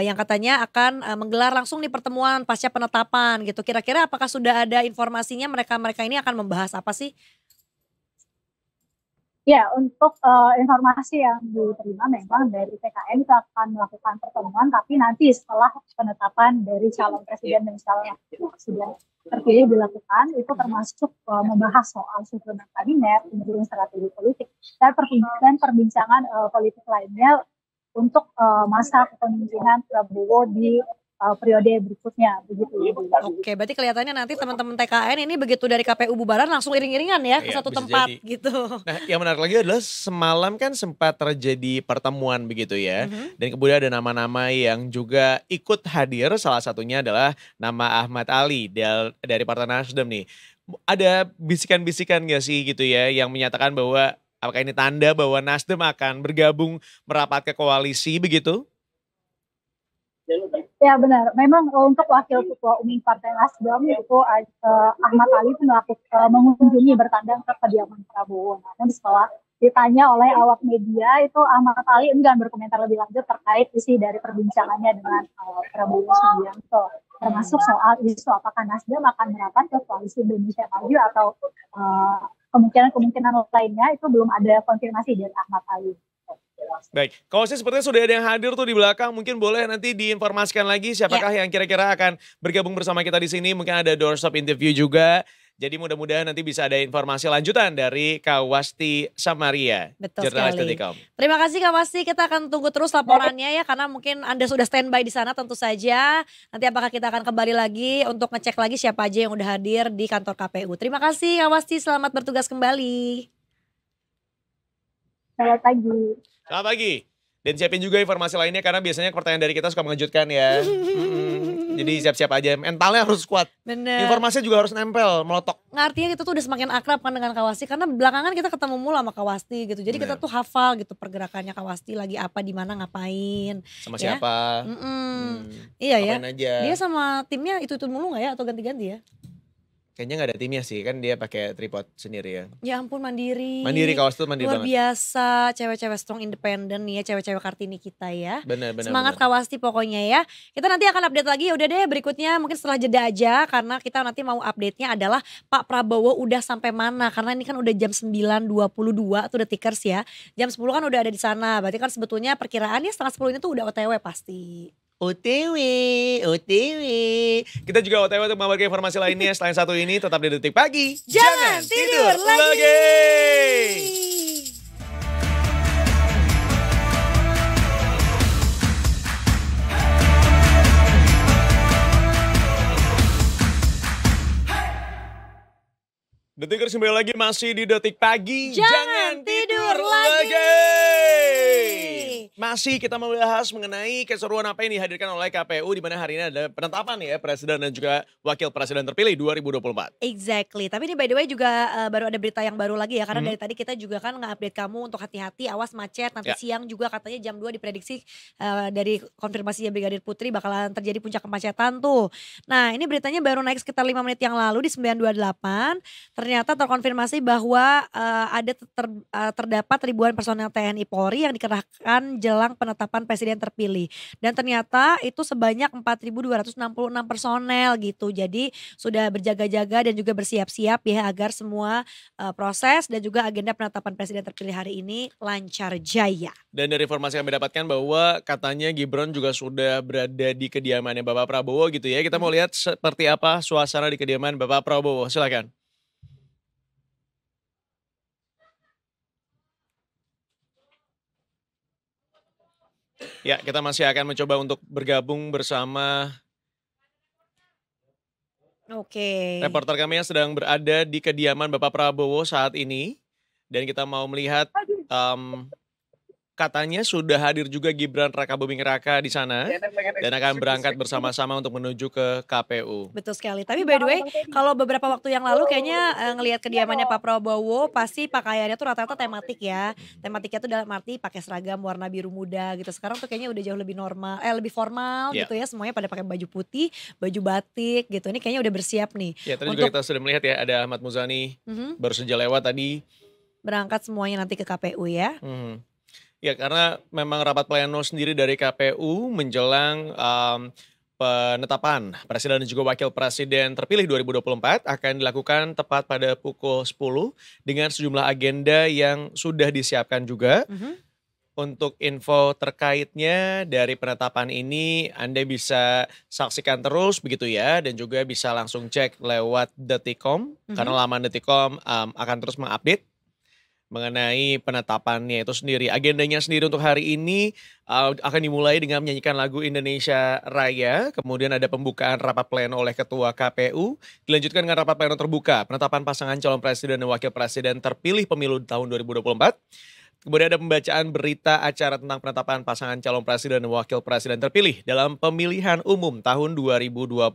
yang katanya akan menggelar langsung nih pertemuan pasca penetapan gitu. Kira-kira apakah sudah ada informasinya mereka-mereka ini akan membahas apa sih? Ya, untuk informasi yang diterima memang dari TKN itu akan melakukan pertemuan, tapi nanti setelah penetapan dari calon presiden dan calon wakil presiden terpilih dilakukan, itu termasuk membahas soal susunan kabinet, kemudian strategi politik, dan perbincangan politik lainnya untuk masa kepemimpinan Prabowo di periode berikutnya begitu. Oke, berarti kelihatannya nanti teman-teman TKN ini begitu dari KPU bubaran langsung iring-iringan ya ke satu tempat jadi. gitu. Nah, yang menarik lagi adalah semalam kan sempat terjadi pertemuan begitu ya. Dan kemudian ada nama-nama yang juga ikut hadir, salah satunya adalah nama Ahmad Ali dari Partai Nasdem nih. Ada bisikan-bisikan gak sih gitu ya yang menyatakan bahwa apakah ini tanda bahwa Nasdem akan bergabung merapat ke koalisi begitu? Ya benar, memang untuk Wakil Ketua Umum Partai Nasdem itu Ahmad Ali itu mengunjungi bertandang ke kediaman Prabowo. Namun setelah ditanya oleh awak media itu Ahmad Ali enggan berkomentar lebih lanjut terkait isi dari perbincangannya dengan Prabowo Subianto. Termasuk soal isu apakah Nasdem akan merapat ke koalisi Indonesia Maju atau kemungkinan lainnya itu belum ada konfirmasi dari Ahmad Ali. Baik, kalau sih sepertinya sudah ada yang hadir tuh di belakang, mungkin boleh nanti diinformasikan lagi siapakah yang kira-kira akan bergabung bersama kita di sini. Mungkin ada doorstop interview juga. Jadi mudah-mudahan nanti bisa ada informasi lanjutan dari Kak Wasti Samaria. Betul sekali. Terima kasih Kak Wasti, kita akan tunggu terus laporannya ya karena mungkin Anda sudah standby di sana tentu saja. Nanti apakah kita akan kembali lagi untuk ngecek lagi siapa aja yang udah hadir di kantor KPU. Terima kasih Kak Wasti, selamat bertugas kembali. Selamat pagi. Selamat pagi. Dan siapin juga informasi lainnya karena biasanya pertanyaan dari kita suka mengejutkan ya. Jadi siap-siap aja, mentalnya harus kuat. Bener. Informasinya juga harus nempel, meletok. Artinya kita tuh udah semakin akrab kan dengan Kak Wasti karena belakangan kita ketemu mulu sama Kak Wasti gitu. Jadi kita tuh hafal gitu pergerakannya Kak Wasti lagi apa, di mana, ngapain. Sama ya? siapa. Iya ya. Aja. Dia sama timnya itu mulu gak ya atau ganti-ganti ya? Kayaknya gak ada timnya sih, kan dia pakai tripod sendiri ya. Ya ampun, mandiri. Mandiri, Kak Wasti mandiri luar banget. biasa, cewek-cewek strong independen nih ya, cewek-cewek Kartini kita ya. Bener. Semangat Kak Wasti pokoknya ya. Kita nanti akan update lagi, udah deh berikutnya mungkin setelah jeda aja. Karena kita nanti mau update-nya adalah Pak Prabowo udah sampai mana. Karena ini kan udah jam 9.22 tuh detikers ya. Jam 10 kan udah ada di sana, berarti kan sebetulnya perkiraannya setengah 10 ini tuh udah OTW pasti. OTW. Kita juga OTW untuk membagi informasi lainnya selain satu ini. Tetap di Detik Pagi. Jangan tidur lagi. Detikers kembali lagi masih di Detik Pagi. Jangan tidur lagi. Masih kita membahas mengenai keseruan apa yang dihadirkan oleh KPU di mana hari ini ada penetapan ya presiden dan juga wakil presiden terpilih 2024. Exactly. Tapi ini by the way juga baru ada berita yang baru lagi ya karena dari tadi kita juga kan nge-update kamu untuk hati-hati awas macet nanti siang juga katanya jam 2 diprediksi dari konfirmasinya Brigadir Putri bakalan terjadi puncak kemacetan tuh. Nah, ini beritanya baru naik sekitar 5 menit yang lalu di 928. Ternyata terkonfirmasi bahwa ada terdapat ribuan personel TNI Polri yang dikerahkan jelang penetapan presiden terpilih. Dan ternyata itu sebanyak 4.266 personel gitu. Jadi sudah berjaga-jaga dan juga bersiap-siap ya agar semua proses dan juga agenda penetapan presiden terpilih hari ini lancar jaya. Dan dari informasi yang kami dapatkan bahwa katanya Gibran juga sudah berada di kediamannya Bapak Prabowo gitu ya. Kita mau lihat seperti apa suasana di kediaman Bapak Prabowo. Silakan. Ya, kita masih akan mencoba untuk bergabung bersama reporter kami yang sedang berada di kediaman Bapak Prabowo saat ini. Dan kita mau melihat katanya sudah hadir juga Gibran Rakabuming Raka di sana dan akan berangkat bersama-sama untuk menuju ke KPU. Betul sekali. Tapi by the way, kalau beberapa waktu yang lalu kayaknya ngelihat kediamannya Pak Prabowo pasti pakaiannya tuh rata-rata tematik ya. Tematiknya tuh dalam arti pakai seragam warna biru muda gitu. Sekarang tuh kayaknya udah jauh lebih normal, lebih formal gitu ya. Semuanya pada pakai baju putih, baju batik gitu. Ini kayaknya udah bersiap nih. Ya tadi juga kita sudah melihat ya ada Ahmad Muzani baru saja lewat tadi. Berangkat semuanya nanti ke KPU ya. Ya karena memang rapat pleno sendiri dari KPU menjelang penetapan Presiden dan juga Wakil Presiden terpilih 2024 akan dilakukan tepat pada pukul 10 dengan sejumlah agenda yang sudah disiapkan juga. Untuk info terkaitnya dari penetapan ini Anda bisa saksikan terus begitu ya dan juga bisa langsung cek lewat Detikcom karena laman Detikcom akan terus mengupdate mengenai penetapannya itu sendiri. Agendanya sendiri untuk hari ini akan dimulai dengan menyanyikan lagu Indonesia Raya. Kemudian ada pembukaan rapat pleno oleh Ketua KPU. Dilanjutkan dengan rapat pleno terbuka penetapan pasangan calon presiden dan wakil presiden terpilih pemilu tahun 2024. Kemudian ada pembacaan berita acara tentang penetapan pasangan calon presiden dan wakil presiden terpilih dalam pemilihan umum tahun 2024.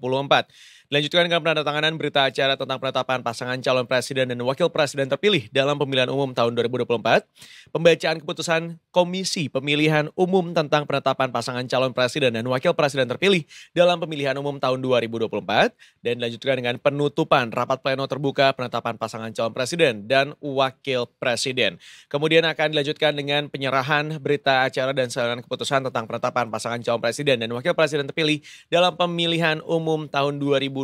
Dilanjutkan dengan penandatanganan berita acara tentang penetapan pasangan calon presiden dan wakil presiden terpilih dalam pemilihan umum tahun 2024. Pembacaan keputusan Komisi Pemilihan Umum tentang penetapan pasangan calon presiden dan wakil presiden terpilih dalam pemilihan umum tahun 2024. Dan dilanjutkan dengan penutupan rapat pleno terbuka penetapan pasangan calon presiden dan wakil presiden. Kemudian akan dilanjutkan dengan penyerahan berita acara dan salinan keputusan tentang penetapan pasangan calon presiden dan wakil presiden terpilih dalam pemilihan umum tahun 2024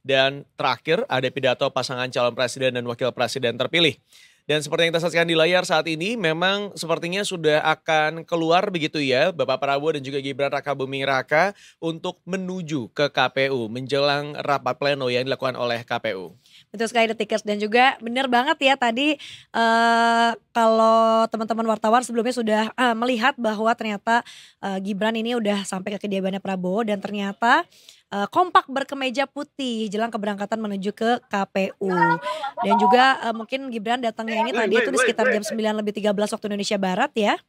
dan terakhir ada pidato pasangan calon presiden dan wakil presiden terpilih. Dan seperti yang kita saksikan di layar saat ini memang sepertinya sudah akan keluar begitu ya Bapak Prabowo dan juga Gibran Rakabuming Raka untuk menuju ke KPU menjelang rapat pleno yang dilakukan oleh KPU. Betul sekali Detikers dan juga benar banget ya tadi kalau teman-teman wartawan sebelumnya sudah melihat bahwa ternyata Gibran ini udah sampai ke kediamannya Prabowo dan ternyata kompak berkemeja putih jelang keberangkatan menuju ke KPU. Dan juga mungkin Gibran datangnya ini tadi itu di sekitar jam 9:13 waktu Indonesia Barat ya.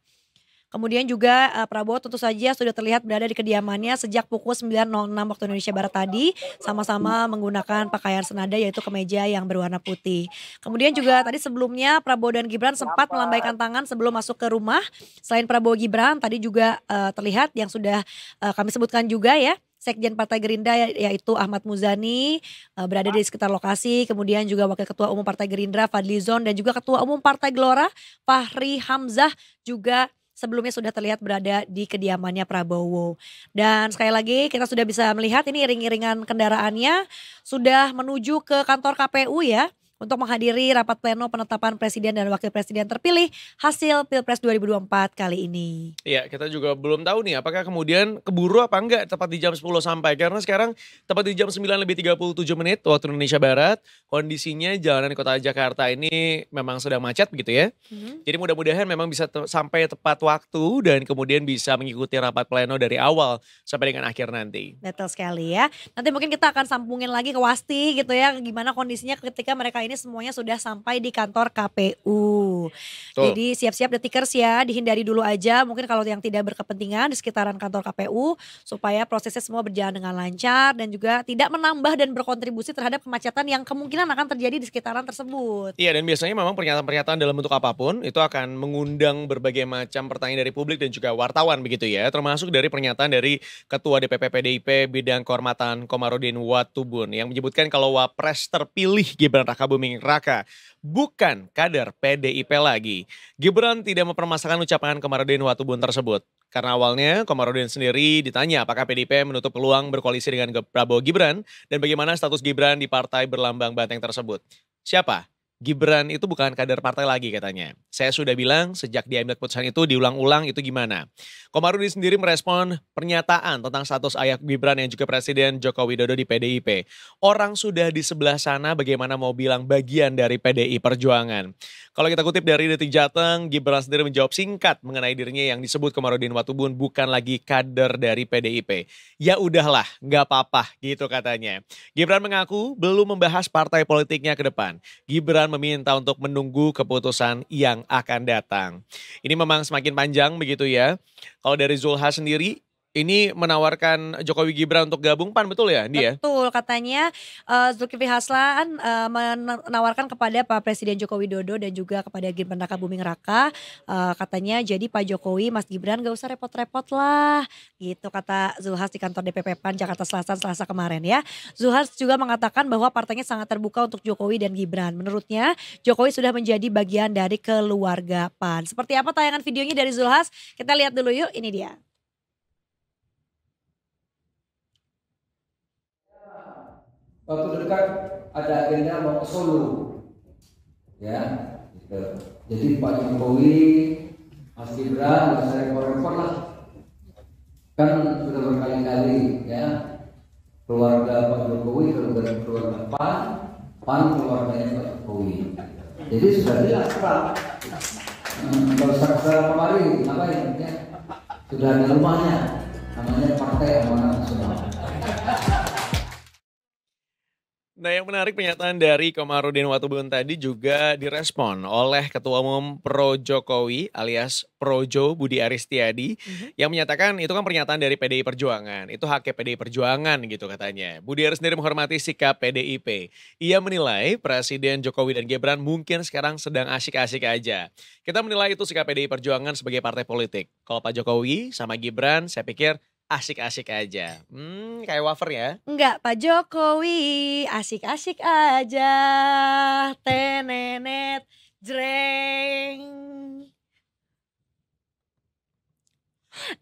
Kemudian juga Prabowo tentu saja sudah terlihat berada di kediamannya sejak pukul 9.06 waktu Indonesia Barat tadi. Sama-sama menggunakan pakaian senada yaitu kemeja yang berwarna putih. Kemudian juga tadi sebelumnya Prabowo dan Gibran sempat melambaikan tangan sebelum masuk ke rumah. Selain Prabowo Gibran tadi juga terlihat yang sudah kami sebutkan juga ya. Sekjen Partai Gerindra yaitu Ahmad Muzani berada di sekitar lokasi. Kemudian juga Wakil Ketua Umum Partai Gerindra Fadlizon dan juga Ketua Umum Partai Gelora Fahri Hamzah juga sebelumnya sudah terlihat berada di kediamannya Prabowo. Dan sekali lagi kita sudah bisa melihat ini iring-iringan kendaraannya sudah menuju ke kantor KPU ya. Untuk menghadiri rapat pleno penetapan presiden dan wakil presiden terpilih hasil Pilpres 2024 kali ini. Iya, kita juga belum tahu nih apakah kemudian keburu apa enggak tepat di jam 10 sampai. Karena sekarang tepat di jam 9:37 waktu Indonesia Barat. Kondisinya jalanan kota Jakarta ini memang sedang macet begitu ya. Jadi mudah-mudahan memang bisa sampai tepat waktu dan kemudian bisa mengikuti rapat pleno dari awal sampai dengan akhir nanti. Betul sekali ya. Nanti mungkin kita akan sambungin lagi ke Wasti gitu ya. Gimana kondisinya ketika mereka ini semuanya sudah sampai di kantor KPU. Jadi siap-siap Detikers ya, dihindari dulu aja mungkin kalau yang tidak berkepentingan di sekitaran kantor KPU supaya prosesnya semua berjalan dengan lancar dan juga tidak menambah dan berkontribusi terhadap kemacetan yang kemungkinan akan terjadi di sekitaran tersebut. Iya dan biasanya memang pernyataan-pernyataan dalam bentuk apapun itu akan mengundang berbagai macam pertanyaan dari publik dan juga wartawan begitu ya. Termasuk dari pernyataan dari Ketua DPP PDIP bidang kehormatan Komarudin Watubun yang menyebutkan kalau Wapres terpilih Gibran Rakabuming Raka bukan kader PDIP lagi. Gibran tidak mempermasalahkan ucapan Komarudin Watubun tersebut. Karena awalnya Komarudin sendiri ditanya apakah PDIP menutup peluang berkoalisi dengan Prabowo Gibran dan bagaimana status Gibran di partai berlambang banteng tersebut. Siapa? Gibran itu bukan kader partai lagi katanya. Saya sudah bilang sejak diambil keputusan itu diulang-ulang itu gimana. Komarudin sendiri merespon pernyataan tentang status ayah Gibran yang juga Presiden Joko Widodo di PDIP. Orang sudah di sebelah sana bagaimana mau bilang bagian dari PDI Perjuangan. Kalau kita kutip dari Detik Jateng, Gibran sendiri menjawab singkat mengenai dirinya yang disebut Komarudin Watubun bukan lagi kader dari PDIP. Ya udahlah, gak apa-apa gitu katanya. Gibran mengaku belum membahas partai politiknya ke depan. Gibran meminta untuk menunggu keputusan yang yang akan datang. Ini memang semakin panjang begitu ya. Kalau dari Zulhas sendiri, ini menawarkan Jokowi Gibran untuk gabung PAN, betul ya dia? Betul, katanya Zulkifli Hasan menawarkan kepada Pak Presiden Joko Widodo dan juga kepada Gibran Rakabuming Raka, katanya jadi Pak Jokowi, Mas Gibran gak usah repot-repot lah, gitu kata Zulhas di kantor DPP PAN Jakarta Selatan Selasa kemarin ya. Zulhas juga mengatakan bahwa partainya sangat terbuka untuk Jokowi dan Gibran. Menurutnya Jokowi sudah menjadi bagian dari keluarga PAN. Seperti apa tayangan videonya dari Zulhas? Kita lihat dulu yuk, ini dia. Waktu dekat ada agenda mau ke Solo, ya, gitu. Jadi Pak Jokowi, Mas Gibran, nggak usah repot-repot lah, kan sudah berkali-kali, ya, keluarga Pak Jokowi, keluarga PAN keluarganya Pak Jokowi. Jadi sudah jelas Pak, nggak usah kesana kemari, ngapain? Ya, sudah ada rumahnya, namanya Partai Amanat Nasional. Nah, yang menarik pernyataan dari Komarudin Watubun tadi juga direspon oleh Ketua Umum Pro Jokowi alias Projo Budi Aristiadi yang menyatakan itu kan pernyataan dari PDI Perjuangan. Itu haknya PDI Perjuangan gitu katanya. Budi Ari sendiri menghormati sikap PDIP. Ia menilai Presiden Jokowi dan Gibran mungkin sekarang sedang asik-asik aja. Kita menilai itu sikap PDI Perjuangan sebagai partai politik. Kalau Pak Jokowi sama Gibran saya pikir asik-asik aja. Kayak wafer ya. Enggak, Pak Jokowi asik-asik aja. Tenenet jreng.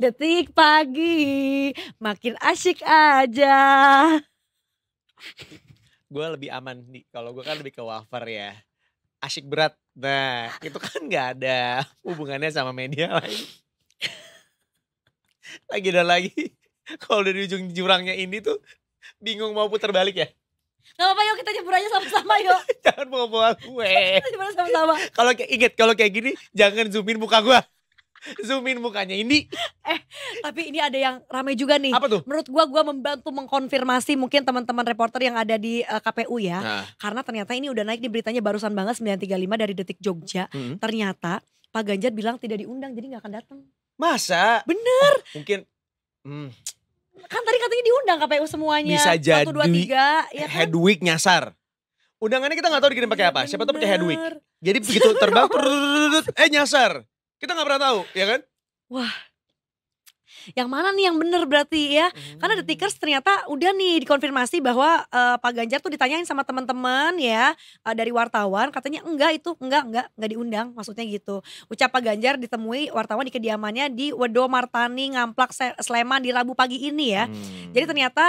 Detik pagi makin asik aja. Gue lebih aman nih. Kalau gue kan lebih ke wafer ya. Asik berat. Nah, itu kan gak ada hubungannya sama media lain. Lagi dan lagi, kalau dari ujung jurangnya ini tuh bingung mau putar balik ya. Gak apa-apa yuk kita nyebur aja sama-sama yuk. Jangan bawa gue. Nyebur sama-sama. Kalau inget kalau kayak gini jangan zoomin muka gue. Zoomin mukanya ini. Tapi ini ada yang ramai juga nih. Apa tuh? Menurut gue membantu mengkonfirmasi mungkin teman-teman reporter yang ada di KPU ya. Nah. Karena ternyata ini udah naik di beritanya barusan banget 935 dari Detik Jogja. Ternyata Pak Ganjar bilang tidak diundang jadi gak akan datang. Masa? Bener. Mungkin kan tadi katanya diundang KPU semuanya. bisa jadi 1, 2, 3 ya kan? Hedwig nyasar. Undangannya kita gak tahu dikirim pakai apa. Siapa tahu pakai Hedwig. Jadi begitu terbang nyasar. Kita gak pernah tahu, ya kan? Wah. Yang mana nih yang bener berarti ya? Karena Detikers ternyata udah nih dikonfirmasi bahwa Pak Ganjar tuh ditanyain sama teman-teman ya dari wartawan, katanya enggak diundang, maksudnya gitu. Ucap Pak Ganjar ditemui wartawan di kediamannya di Wedo Martani Ngamplak Sleman di Rabu pagi ini ya. Jadi ternyata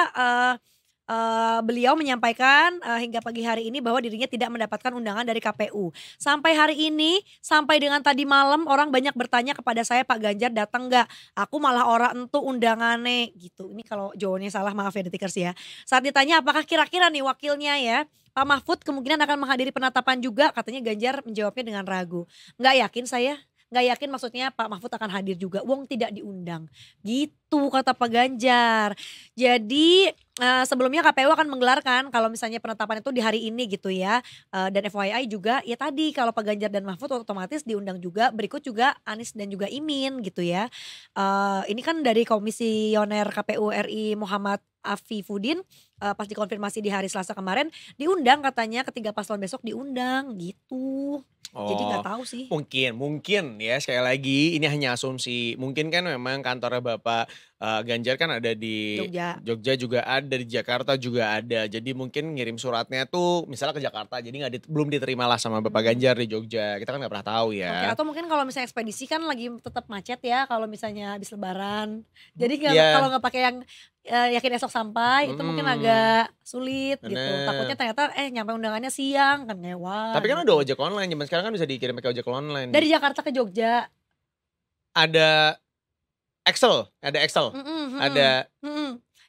beliau menyampaikan hingga pagi hari ini bahwa dirinya tidak mendapatkan undangan dari KPU. Sampai hari ini, sampai dengan tadi malam orang banyak bertanya kepada saya, Pak Ganjar datang nggak? Aku malah orang entu undangannya gitu. Ini kalau jawabannya salah maaf ya Detikers ya. Saat ditanya apakah kira-kira nih wakilnya ya Pak Mahfud kemungkinan akan menghadiri penetapan juga, katanya Ganjar menjawabnya dengan ragu. Nggak yakin saya. Nggak yakin maksudnya Pak Mahfud akan hadir juga. Wong tidak diundang. Gitu kata Pak Ganjar. Jadi sebelumnya KPU akan menggelarkan kalau misalnya penetapan itu di hari ini gitu ya. Dan FYI juga ya tadi kalau Pak Ganjar dan Mahfud otomatis diundang juga. Berikut juga Anies dan juga Imin gitu ya. Ini kan dari Komisioner KPU RI Muhammad Afifuddin pas dikonfirmasi di hari Selasa kemarin diundang katanya, ketiga paslon besok diundang gitu. Jadi nggak tahu sih. Mungkin ya sekali lagi ini hanya asumsi. Mungkin kan memang kantornya Bapak Ganjar kan ada di Jogja juga ada, di Jakarta juga ada. Jadi mungkin ngirim suratnya tuh misalnya ke Jakarta. Jadi belum diterima lah sama Bapak Ganjar di Jogja. Kita kan nggak pernah tahu ya. Oke, atau mungkin kalau misalnya ekspedisi kan lagi tetap macet ya kalau misalnya habis Lebaran. Jadi kalau nggak pakai yang yakin esok sampai itu mungkin agak sulit gitu. Takutnya ternyata nyampe undangannya siang kan ngewa. Tapi kan ada ojek online, zaman sekarang kan bisa dikirim pakai ojek online. Dari Jakarta ke Jogja. Ada Excel. Ada.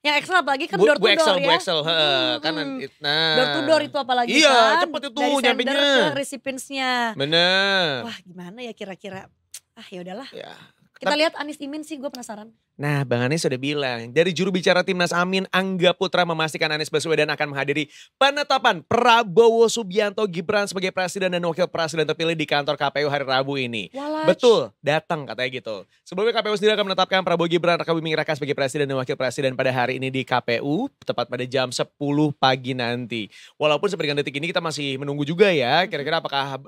Yang Excel apalagi kan door to door ya. Bu Excel, kan door to door itu apalagi iya, kan. Cepet itu dari nyampenya. Dari ke recipients-nya. Bener. Wah gimana ya kira-kira. Ya udahlah. Ya. Kita lihat Anies Imin sih gue penasaran. Nah, Bang Anies sudah bilang, dari juru bicara Timnas Amin, Angga Putra memastikan Anies Baswedan akan menghadiri penetapan Prabowo Subianto Gibran sebagai presiden dan wakil presiden terpilih di kantor KPU hari Rabu ini. Walaj. Betul, datang katanya gitu. Sebelumnya KPU sendiri akan menetapkan Prabowo Gibran Raka Buming Raka sebagai presiden dan wakil presiden pada hari ini di KPU, tepat pada jam 10 pagi nanti. Walaupun seperti detik ini kita masih menunggu juga ya, kira-kira apakah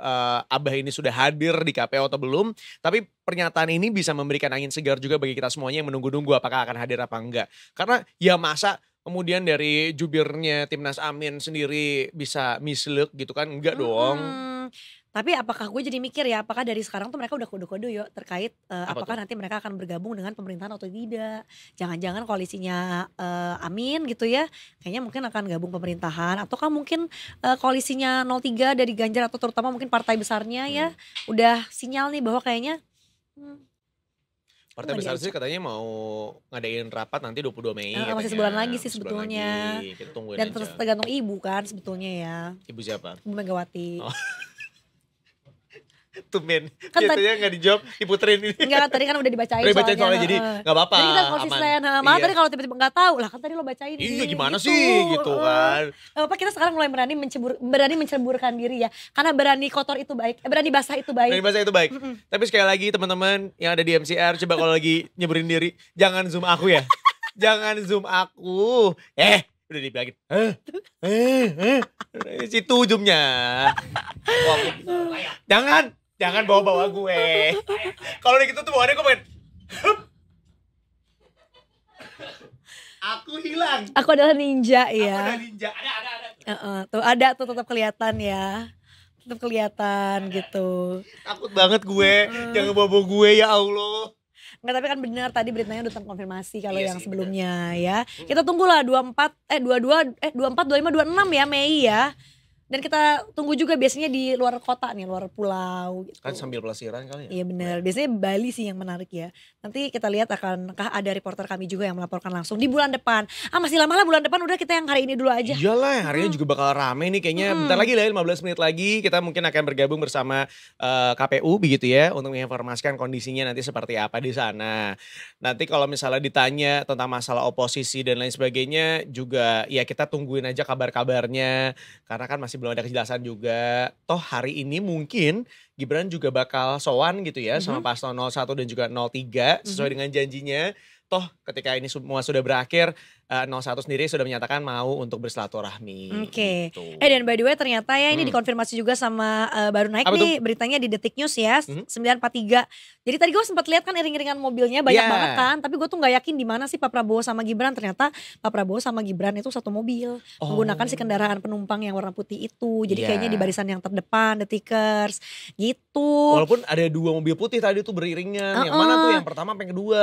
Abah ini sudah hadir di KPU atau belum. Tapi pernyataan ini bisa memberikan angin segar juga bagi kita semuanya yang menunggu-nunggu apakah akan hadir apa enggak. Karena ya masa kemudian dari jubirnya Timnas Amin sendiri bisa misleuk gitu kan, enggak dong. Tapi apakah gue jadi mikir ya, apakah dari sekarang tuh mereka udah kode-kode yuk terkait apakah tuh? nanti mereka akan bergabung dengan pemerintahan atau tidak. Jangan-jangan koalisinya Amin gitu ya, kayaknya mungkin akan gabung pemerintahan. Ataukah mungkin koalisinya 03 dari Ganjar atau terutama mungkin partai besarnya ya, udah sinyal nih bahwa kayaknya Partai besar sih katanya mau ngadain rapat nanti 22 Mei. masih sebulan lagi sih sebetulnya. Kita tungguin Dan aja. terus tergantung ibu kan sebetulnya ya. Ibu siapa? Ibu Megawati. Oh. Tumben, Kan biasanya gak dijawab, diputerin ini. Enggak kan tadi kan udah dibacain Udah dibacain soalnya, jadi gak apa-apa. Jadi kita konsisten. Malah Iya. tadi kalau tiba-tiba gak tahu lah kan tadi lo bacain. Iya nih, gimana gitu. sih gitu kan. Apa kita sekarang mulai berani menceburkan diri ya. Karena berani kotor itu baik, berani basah itu baik. Dari bahasa itu baik. Tapi sekali lagi teman-teman yang ada di MCR, coba kalau lagi nyeburin diri, jangan zoom aku ya. Jangan zoom aku. Udah dibilangin. Situ zoomnya. Wah, Jangan bawa-bawa gue. Kalau gitu tuh bawaannya gue pengen. Aku hilang. Aku adalah ninja ya. Aku adalah ninja. Ada. Tuh ada tuh tetap kelihatan ya. Tetap kelihatan gitu. Takut banget gue. Jangan bawa-bawa gue ya Allah. Enggak, tapi kan benar tadi beritanya udah terkonfirmasi kalau Iya yang sih, sebelumnya ya. Kita tunggulah 24, 25, 26 ya Mei ya. Dan kita tunggu juga biasanya di luar kota nih, luar pulau gitu. Kan sambil pelesiran kali ya. Iya benar, biasanya Bali sih yang menarik ya. Nanti kita lihat akankah ada reporter kami juga yang melaporkan langsung di bulan depan. Masih lama lah bulan depan, udah kita yang hari ini dulu aja. Iyalah, harinya juga bakal rame nih kayaknya. Bentar lagi lah 15 menit lagi kita mungkin akan bergabung bersama KPU begitu ya. Untuk menginformasikan kondisinya nanti seperti apa di sana. Nanti kalau misalnya ditanya tentang masalah oposisi dan lain sebagainya juga ya kita tungguin aja kabar-kabarnya. Karena kan masih belum ada kejelasan juga. Toh hari ini mungkin Gibran juga bakal sowan gitu ya sama paslon 01 dan juga 03 sesuai dengan janjinya. Toh ketika ini semua sudah berakhir 01 sendiri sudah menyatakan mau untuk bersilaturahmi. Oke. Gitu. Dan by the way ternyata ya ini dikonfirmasi juga sama baru naik Apa nih beritanya di Detik News ya 943. Jadi tadi gue sempat lihat kan iring-iringan mobilnya banyak banget kan. Tapi gue tuh gak yakin di mana sih Pak Prabowo sama Gibran. Ternyata Pak Prabowo sama Gibran itu satu mobil. Menggunakan si kendaraan penumpang yang warna putih itu. Jadi kayaknya di barisan yang terdepan Detikers gitu. Walaupun ada dua mobil putih tadi tuh beriringan. Yang mana tuh yang pertama apa yang kedua?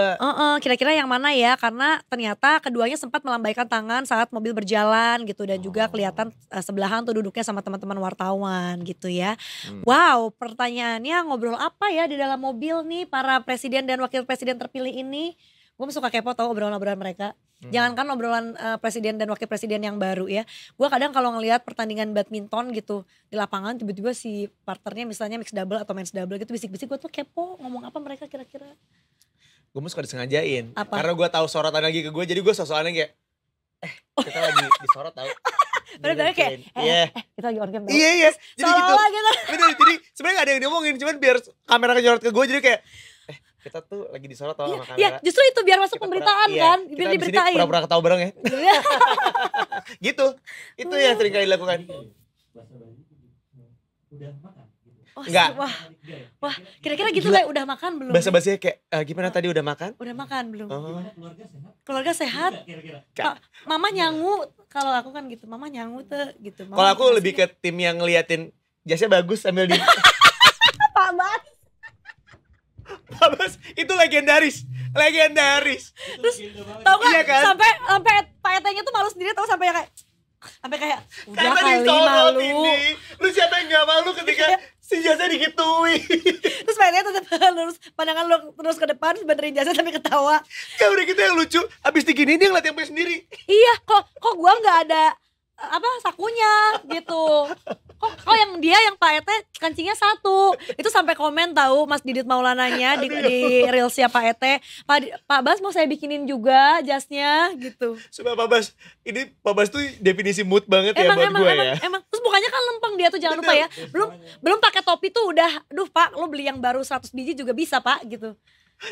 Kira-kira yang mana ya? Karena ternyata keduanya sempat melambaikan tangan saat mobil berjalan gitu. Dan juga kelihatan sebelahan tuh duduknya sama teman-teman wartawan gitu ya. Wow, pertanyaannya ngobrol apa ya di dalam mobil nih para presiden dan wakil presiden terpilih ini? Gue suka kepo tau obrolan-obrolan mereka. Jangankan obrolan presiden dan wakil presiden yang baru ya. Gue kadang kalau ngelihat pertandingan badminton gitu di lapangan tiba-tiba si partnernya misalnya mix double atau men's double gitu bisik-bisik, gue tuh kepo ngomong apa mereka kira-kira. Gue suka disengajain. Apa? Karena gue tahu sorotan lagi ke gue, jadi gue sosokannya kayak kita lagi disorot tau. Bener-bener kayak kita lagi on cam tau. Iya. Jadi gitu. Seolah gitu. Bener, jadi sebenarnya gak ada yang diomongin, cuman biar kamera kenyorot ke gue jadi kayak kita tuh lagi disorot tau sama kamera. Ya justru itu biar masuk pemberitaan kan. Biar kita diberitain. Pura-pura ketawa bareng ya. Gitu. Itu yang sering kali dilakukan. Enggak. Wah, kira-kira gitu kayak udah makan belum? Basa-basinya kayak gimana tadi udah makan? Udah makan belum? Keluarga sehat? Mama nyangu, kalau aku kan gitu, mama nyangu tuh gitu. Kalau aku lebih ke tim yang ngeliatin jasnya bagus sambil di Pak Bas. Pak Bas itu legendaris. Terus tau gak iya kan? sampai Pak Etenya tuh malu sendiri tau sampai kayak udah karena kali disorot malu. ini. Lu siapa yang gak malu ketika si jasa digituin? Terus Pak Etenya tetap lurus pandangan lu terus ke depan benerin jasa sampai ketawa. Ya udah gitu yang lucu. Abis diginiin dia ngeliat yang punya sendiri. Iya, kok gua nggak ada sakunya gitu. kok yang dia yang Pak Ete kancingnya 1. Itu sampai komen tahu Mas Didit Maulananya di reelsnya Pak Ete. Pak Bas mau saya bikinin juga jasnya gitu. Coba Pak Bas, ini Pak Bas tuh definisi mood banget ya buat gue ya. Emang terus mukanya kan lempeng dia tuh, jangan lupa ya. Belum pakai topi tuh udah, aduh Pak, lo beli yang baru 100 biji juga bisa Pak gitu.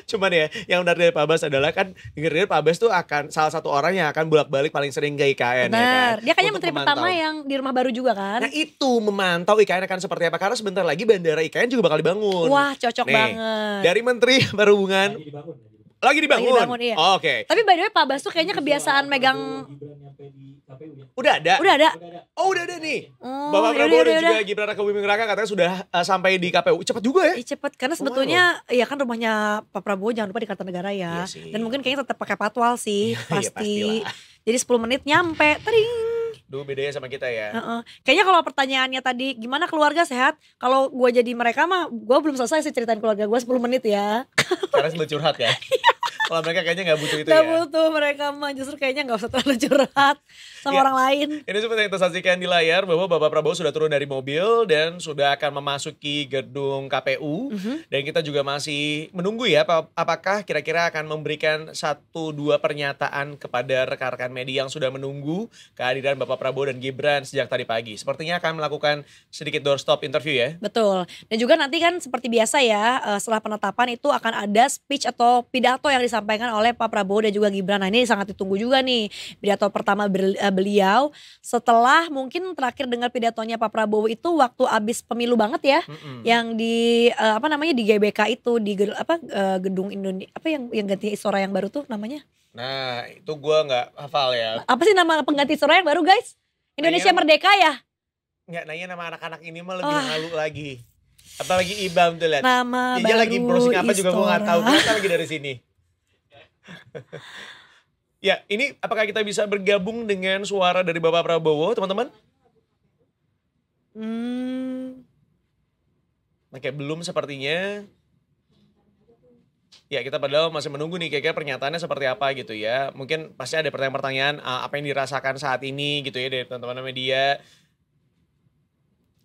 Cuman ya, yang menarik dari Pak Bas adalah kan dengar Pak Bas tuh akan salah satu orang yang akan bolak-balik paling sering ke IKN. Benar. Ya kan? Dia kayaknya Untuk menteri pertama yang di rumah baru juga kan. Nah itu memantau IKN akan seperti apa, karena sebentar lagi bandara IKN juga bakal dibangun. Wah cocok banget. Dari Menteri Perhubungan lagi dibangun. Iya. Oh, oke. Tapi by the way Pak Bas tuh kayaknya kebiasaan megang. Udah ada? Udah ada. Oh udah ada nih. Oh, Bapak Prabowo dan juga yaudah. Gibran Rakabuming Raka katanya sudah sampai di KPU. Cepat juga ya? Cepet, karena sebetulnya ya kan rumahnya Pak Prabowo jangan lupa di Kartanegara ya. Dan mungkin kayaknya tetap pakai patwal sih, pasti. Jadi 10 menit nyampe, tering. Duh bedanya sama kita ya. Kayaknya kalau pertanyaannya tadi gimana keluarga sehat? Kalau gue jadi mereka mah gue belum selesai sih ceritain keluarga gue 10 menit ya. Karena sebelum curhat ya. Kalau mereka kayaknya gak butuh itu Gak ya. butuh mereka mah, justru kayaknya gak usah terlalu curhat sama orang lain. Ini seperti yang kita saksikan di layar bahwa Bapak Prabowo sudah turun dari mobil dan sudah akan memasuki gedung KPU. Dan kita juga masih menunggu ya apakah kira-kira akan memberikan 1-2 pernyataan kepada rekan-rekan media yang sudah menunggu kehadiran Bapak Prabowo dan Gibran sejak tadi pagi. Sepertinya akan melakukan sedikit doorstop interview ya. Betul. Dan juga nanti kan seperti biasa ya, setelah penetapan itu akan ada speech atau pidato yang disampaikan oleh Pak Prabowo dan juga Gibran. Nah ini sangat ditunggu juga nih pidato pertama beliau setelah mungkin terakhir dengar pidatonya Pak Prabowo itu waktu abis pemilu banget ya, yang di di GBK itu di gedung Indonesia yang ganti Istora yang baru tuh namanya. Nah itu gue nggak hafal ya. Apa sih nama pengganti Istora yang baru guys? Indonesia Merdeka ya? Nggak nanya nama anak-anak ini mah lebih halu lagi. Apalagi Ibam tuh lihat. Nama dia baru lagi browsing apa juga gue nggak tahu. Istora. Kita lagi dari sini. Ya, ini apakah kita bisa bergabung dengan suara dari Bapak Prabowo, teman-teman? Oke, belum sepertinya. Ya, kita padahal masih menunggu nih kira-kira pernyataannya seperti apa gitu ya. Mungkin pasti ada pertanyaan-pertanyaan apa yang dirasakan saat ini gitu ya dari teman-teman media.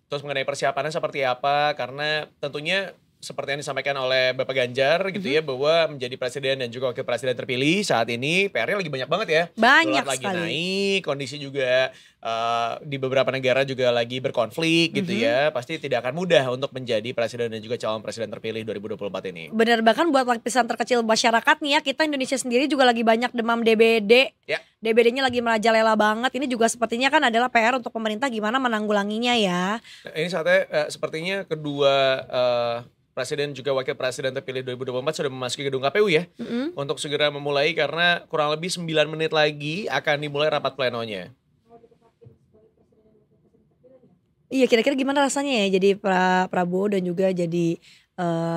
Terus mengenai persiapannya seperti apa, karena tentunya seperti yang disampaikan oleh Bapak Ganjar gitu ya, bahwa menjadi presiden dan juga wakil presiden terpilih saat ini PR-nya lagi banyak banget ya. Banyak Dolar lagi sekali. naik, kondisi juga di beberapa negara juga lagi berkonflik gitu ya. Pasti tidak akan mudah untuk menjadi presiden dan juga calon presiden terpilih 2024 ini. Bener, bahkan buat lapisan terkecil masyarakat nih ya, kita Indonesia sendiri juga lagi banyak demam DBD. Ya. DBD-nya lagi merajalela banget. Ini juga sepertinya kan adalah PR untuk pemerintah gimana menanggulanginya ya. Nah, ini saatnya sepertinya kedua presiden juga wakil presiden terpilih 2024 sudah memasuki gedung KPU ya. Untuk segera memulai karena kurang lebih 9 menit lagi akan dimulai rapat plenonya. Iya, kira-kira gimana rasanya ya jadi Prabowo dan juga jadi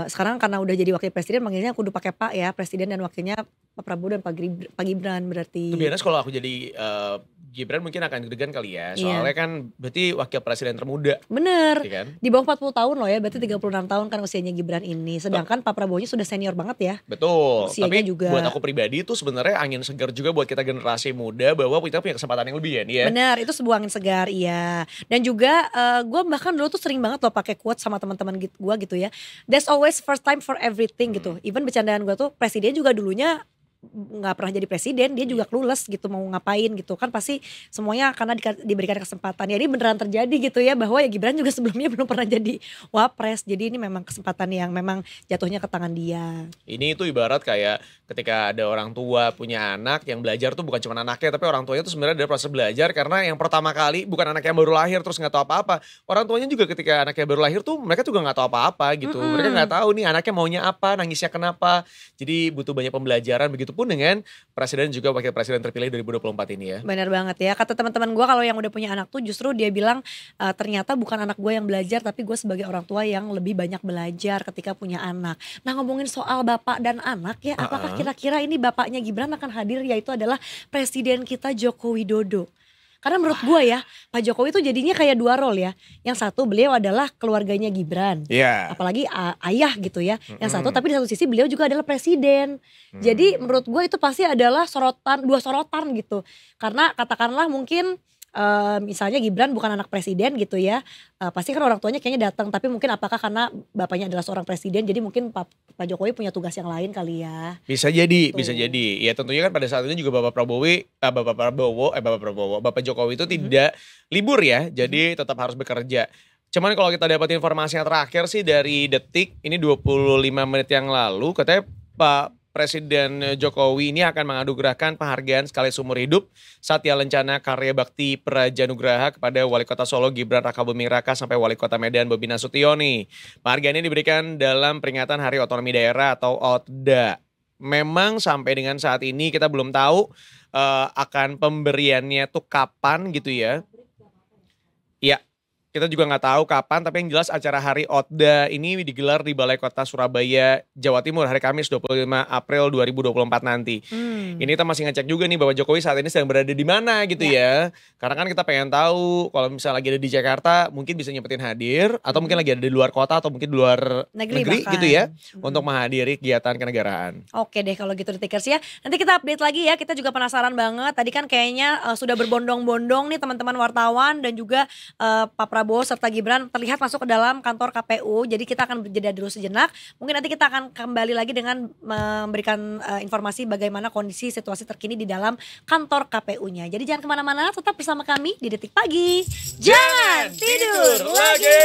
sekarang karena udah jadi wakil presiden manggilnya kudu pakai Pak ya, presiden dan wakilnya Pak Prabowo dan Pak Gibran berarti. Itu biasanya kalau aku jadi Gibran mungkin akan deg-degan kali ya. Soalnya kan berarti wakil presiden termuda. Bener. Iya kan? Di bawah 40 tahun loh ya, berarti 36 tahun kan usianya Gibran ini. Sedangkan Pak Prabowo-nya sudah senior banget ya. Betul. Usianya Tapi juga. buat aku pribadi itu sebenarnya angin segar juga buat kita generasi muda bahwa kita punya kesempatan yang lebih ya nih ya. Benar, itu sebuah angin segar, iya. Dan juga gue bahkan dulu tuh sering banget loh pakai quote sama teman-teman gue gitu ya. There's always first time for everything gitu. Even bercandaan gue tuh presiden juga dulunya nggak pernah jadi presiden, dia juga clueless gitu mau ngapain gitu kan, pasti semuanya karena diberikan kesempatan. Ya ini beneran terjadi gitu ya, bahwa ya Gibran juga sebelumnya belum pernah jadi wapres, jadi ini memang kesempatan yang memang jatuhnya ke tangan dia. Ini itu ibarat kayak ketika ada orang tua punya anak yang belajar tuh bukan cuma anaknya, tapi orang tuanya tuh sebenarnya ada proses belajar karena yang pertama kali bukan anak yang baru lahir terus nggak tahu apa-apa. Orang tuanya juga ketika anaknya baru lahir tuh mereka juga nggak tahu apa-apa gitu. Mereka nggak tahu nih anaknya maunya apa, nangisnya kenapa. Jadi butuh banyak pembelajaran. Begitupun dengan presiden juga wakil presiden terpilih 2024 ini ya. Benar banget ya. Kata teman-teman gue kalau yang udah punya anak tuh justru dia bilang ternyata bukan anak gue yang belajar, tapi gue sebagai orang tua yang lebih banyak belajar ketika punya anak. Nah ngomongin soal bapak dan anak ya, apakah kira-kira ini bapaknya Gibran akan hadir, yaitu adalah presiden kita Joko Widodo. Karena menurut gue ya, Pak Jokowi tuh jadinya kayak dua role ya. Yang satu beliau adalah keluarganya Gibran. Apalagi ayah gitu ya. Yang satu tapi di satu sisi beliau juga adalah presiden. Jadi menurut gue itu pasti adalah dua sorotan gitu. Karena katakanlah mungkin misalnya Gibran bukan anak presiden gitu ya, pasti kan orang tuanya kayaknya datang, tapi mungkin apakah karena bapaknya adalah seorang presiden jadi mungkin Pak Jokowi punya tugas yang lain kali ya. Bisa jadi, bisa jadi. Ya tentunya kan pada saat itu juga Bapak Jokowi itu tidak libur ya, jadi tetap harus bekerja. Cuman kalau kita dapat informasi yang terakhir sih dari Detik, ini 25 menit yang lalu, katanya Pak Presiden Jokowi ini akan menganugerahkan penghargaan sekali seumur hidup Satya Lencana Karya Bakti Prajanugraha kepada Wali Kota Solo Gibran Rakabuming Raka sampai Wali Kota Medan Bobi Nasution nih. Penghargaan ini diberikan dalam peringatan Hari Otonomi Daerah atau OTDA. Memang sampai dengan saat ini kita belum tahu akan pemberiannya tuh kapan gitu ya. Iya. Kita juga nggak tahu kapan, tapi yang jelas acara Hari OTDA ini digelar di Balai Kota Surabaya, Jawa Timur hari Kamis 25 April 2024 nanti. Ini kita masih ngecek juga nih bahwa Jokowi saat ini sedang berada di mana gitu ya. Karena kan kita pengen tahu kalau misalnya lagi ada di Jakarta mungkin bisa nyempetin hadir, atau mungkin lagi ada di luar kota atau mungkin di luar negeri gitu ya, untuk menghadiri kegiatan kenegaraan. Oke deh kalau gitu Detikers ya. Nanti kita update lagi ya, kita juga penasaran banget. Tadi kan kayaknya sudah berbondong-bondong nih teman-teman wartawan dan juga Pak Prabowo serta Gibran terlihat masuk ke dalam kantor KPU. Jadi kita akan berjeda dulu sejenak. Mungkin nanti kita akan kembali lagi dengan memberikan informasi bagaimana kondisi situasi terkini di dalam kantor KPU-nya. Jadi jangan kemana-mana, tetap bersama kami di Detik Pagi. Jangan tidur lagi.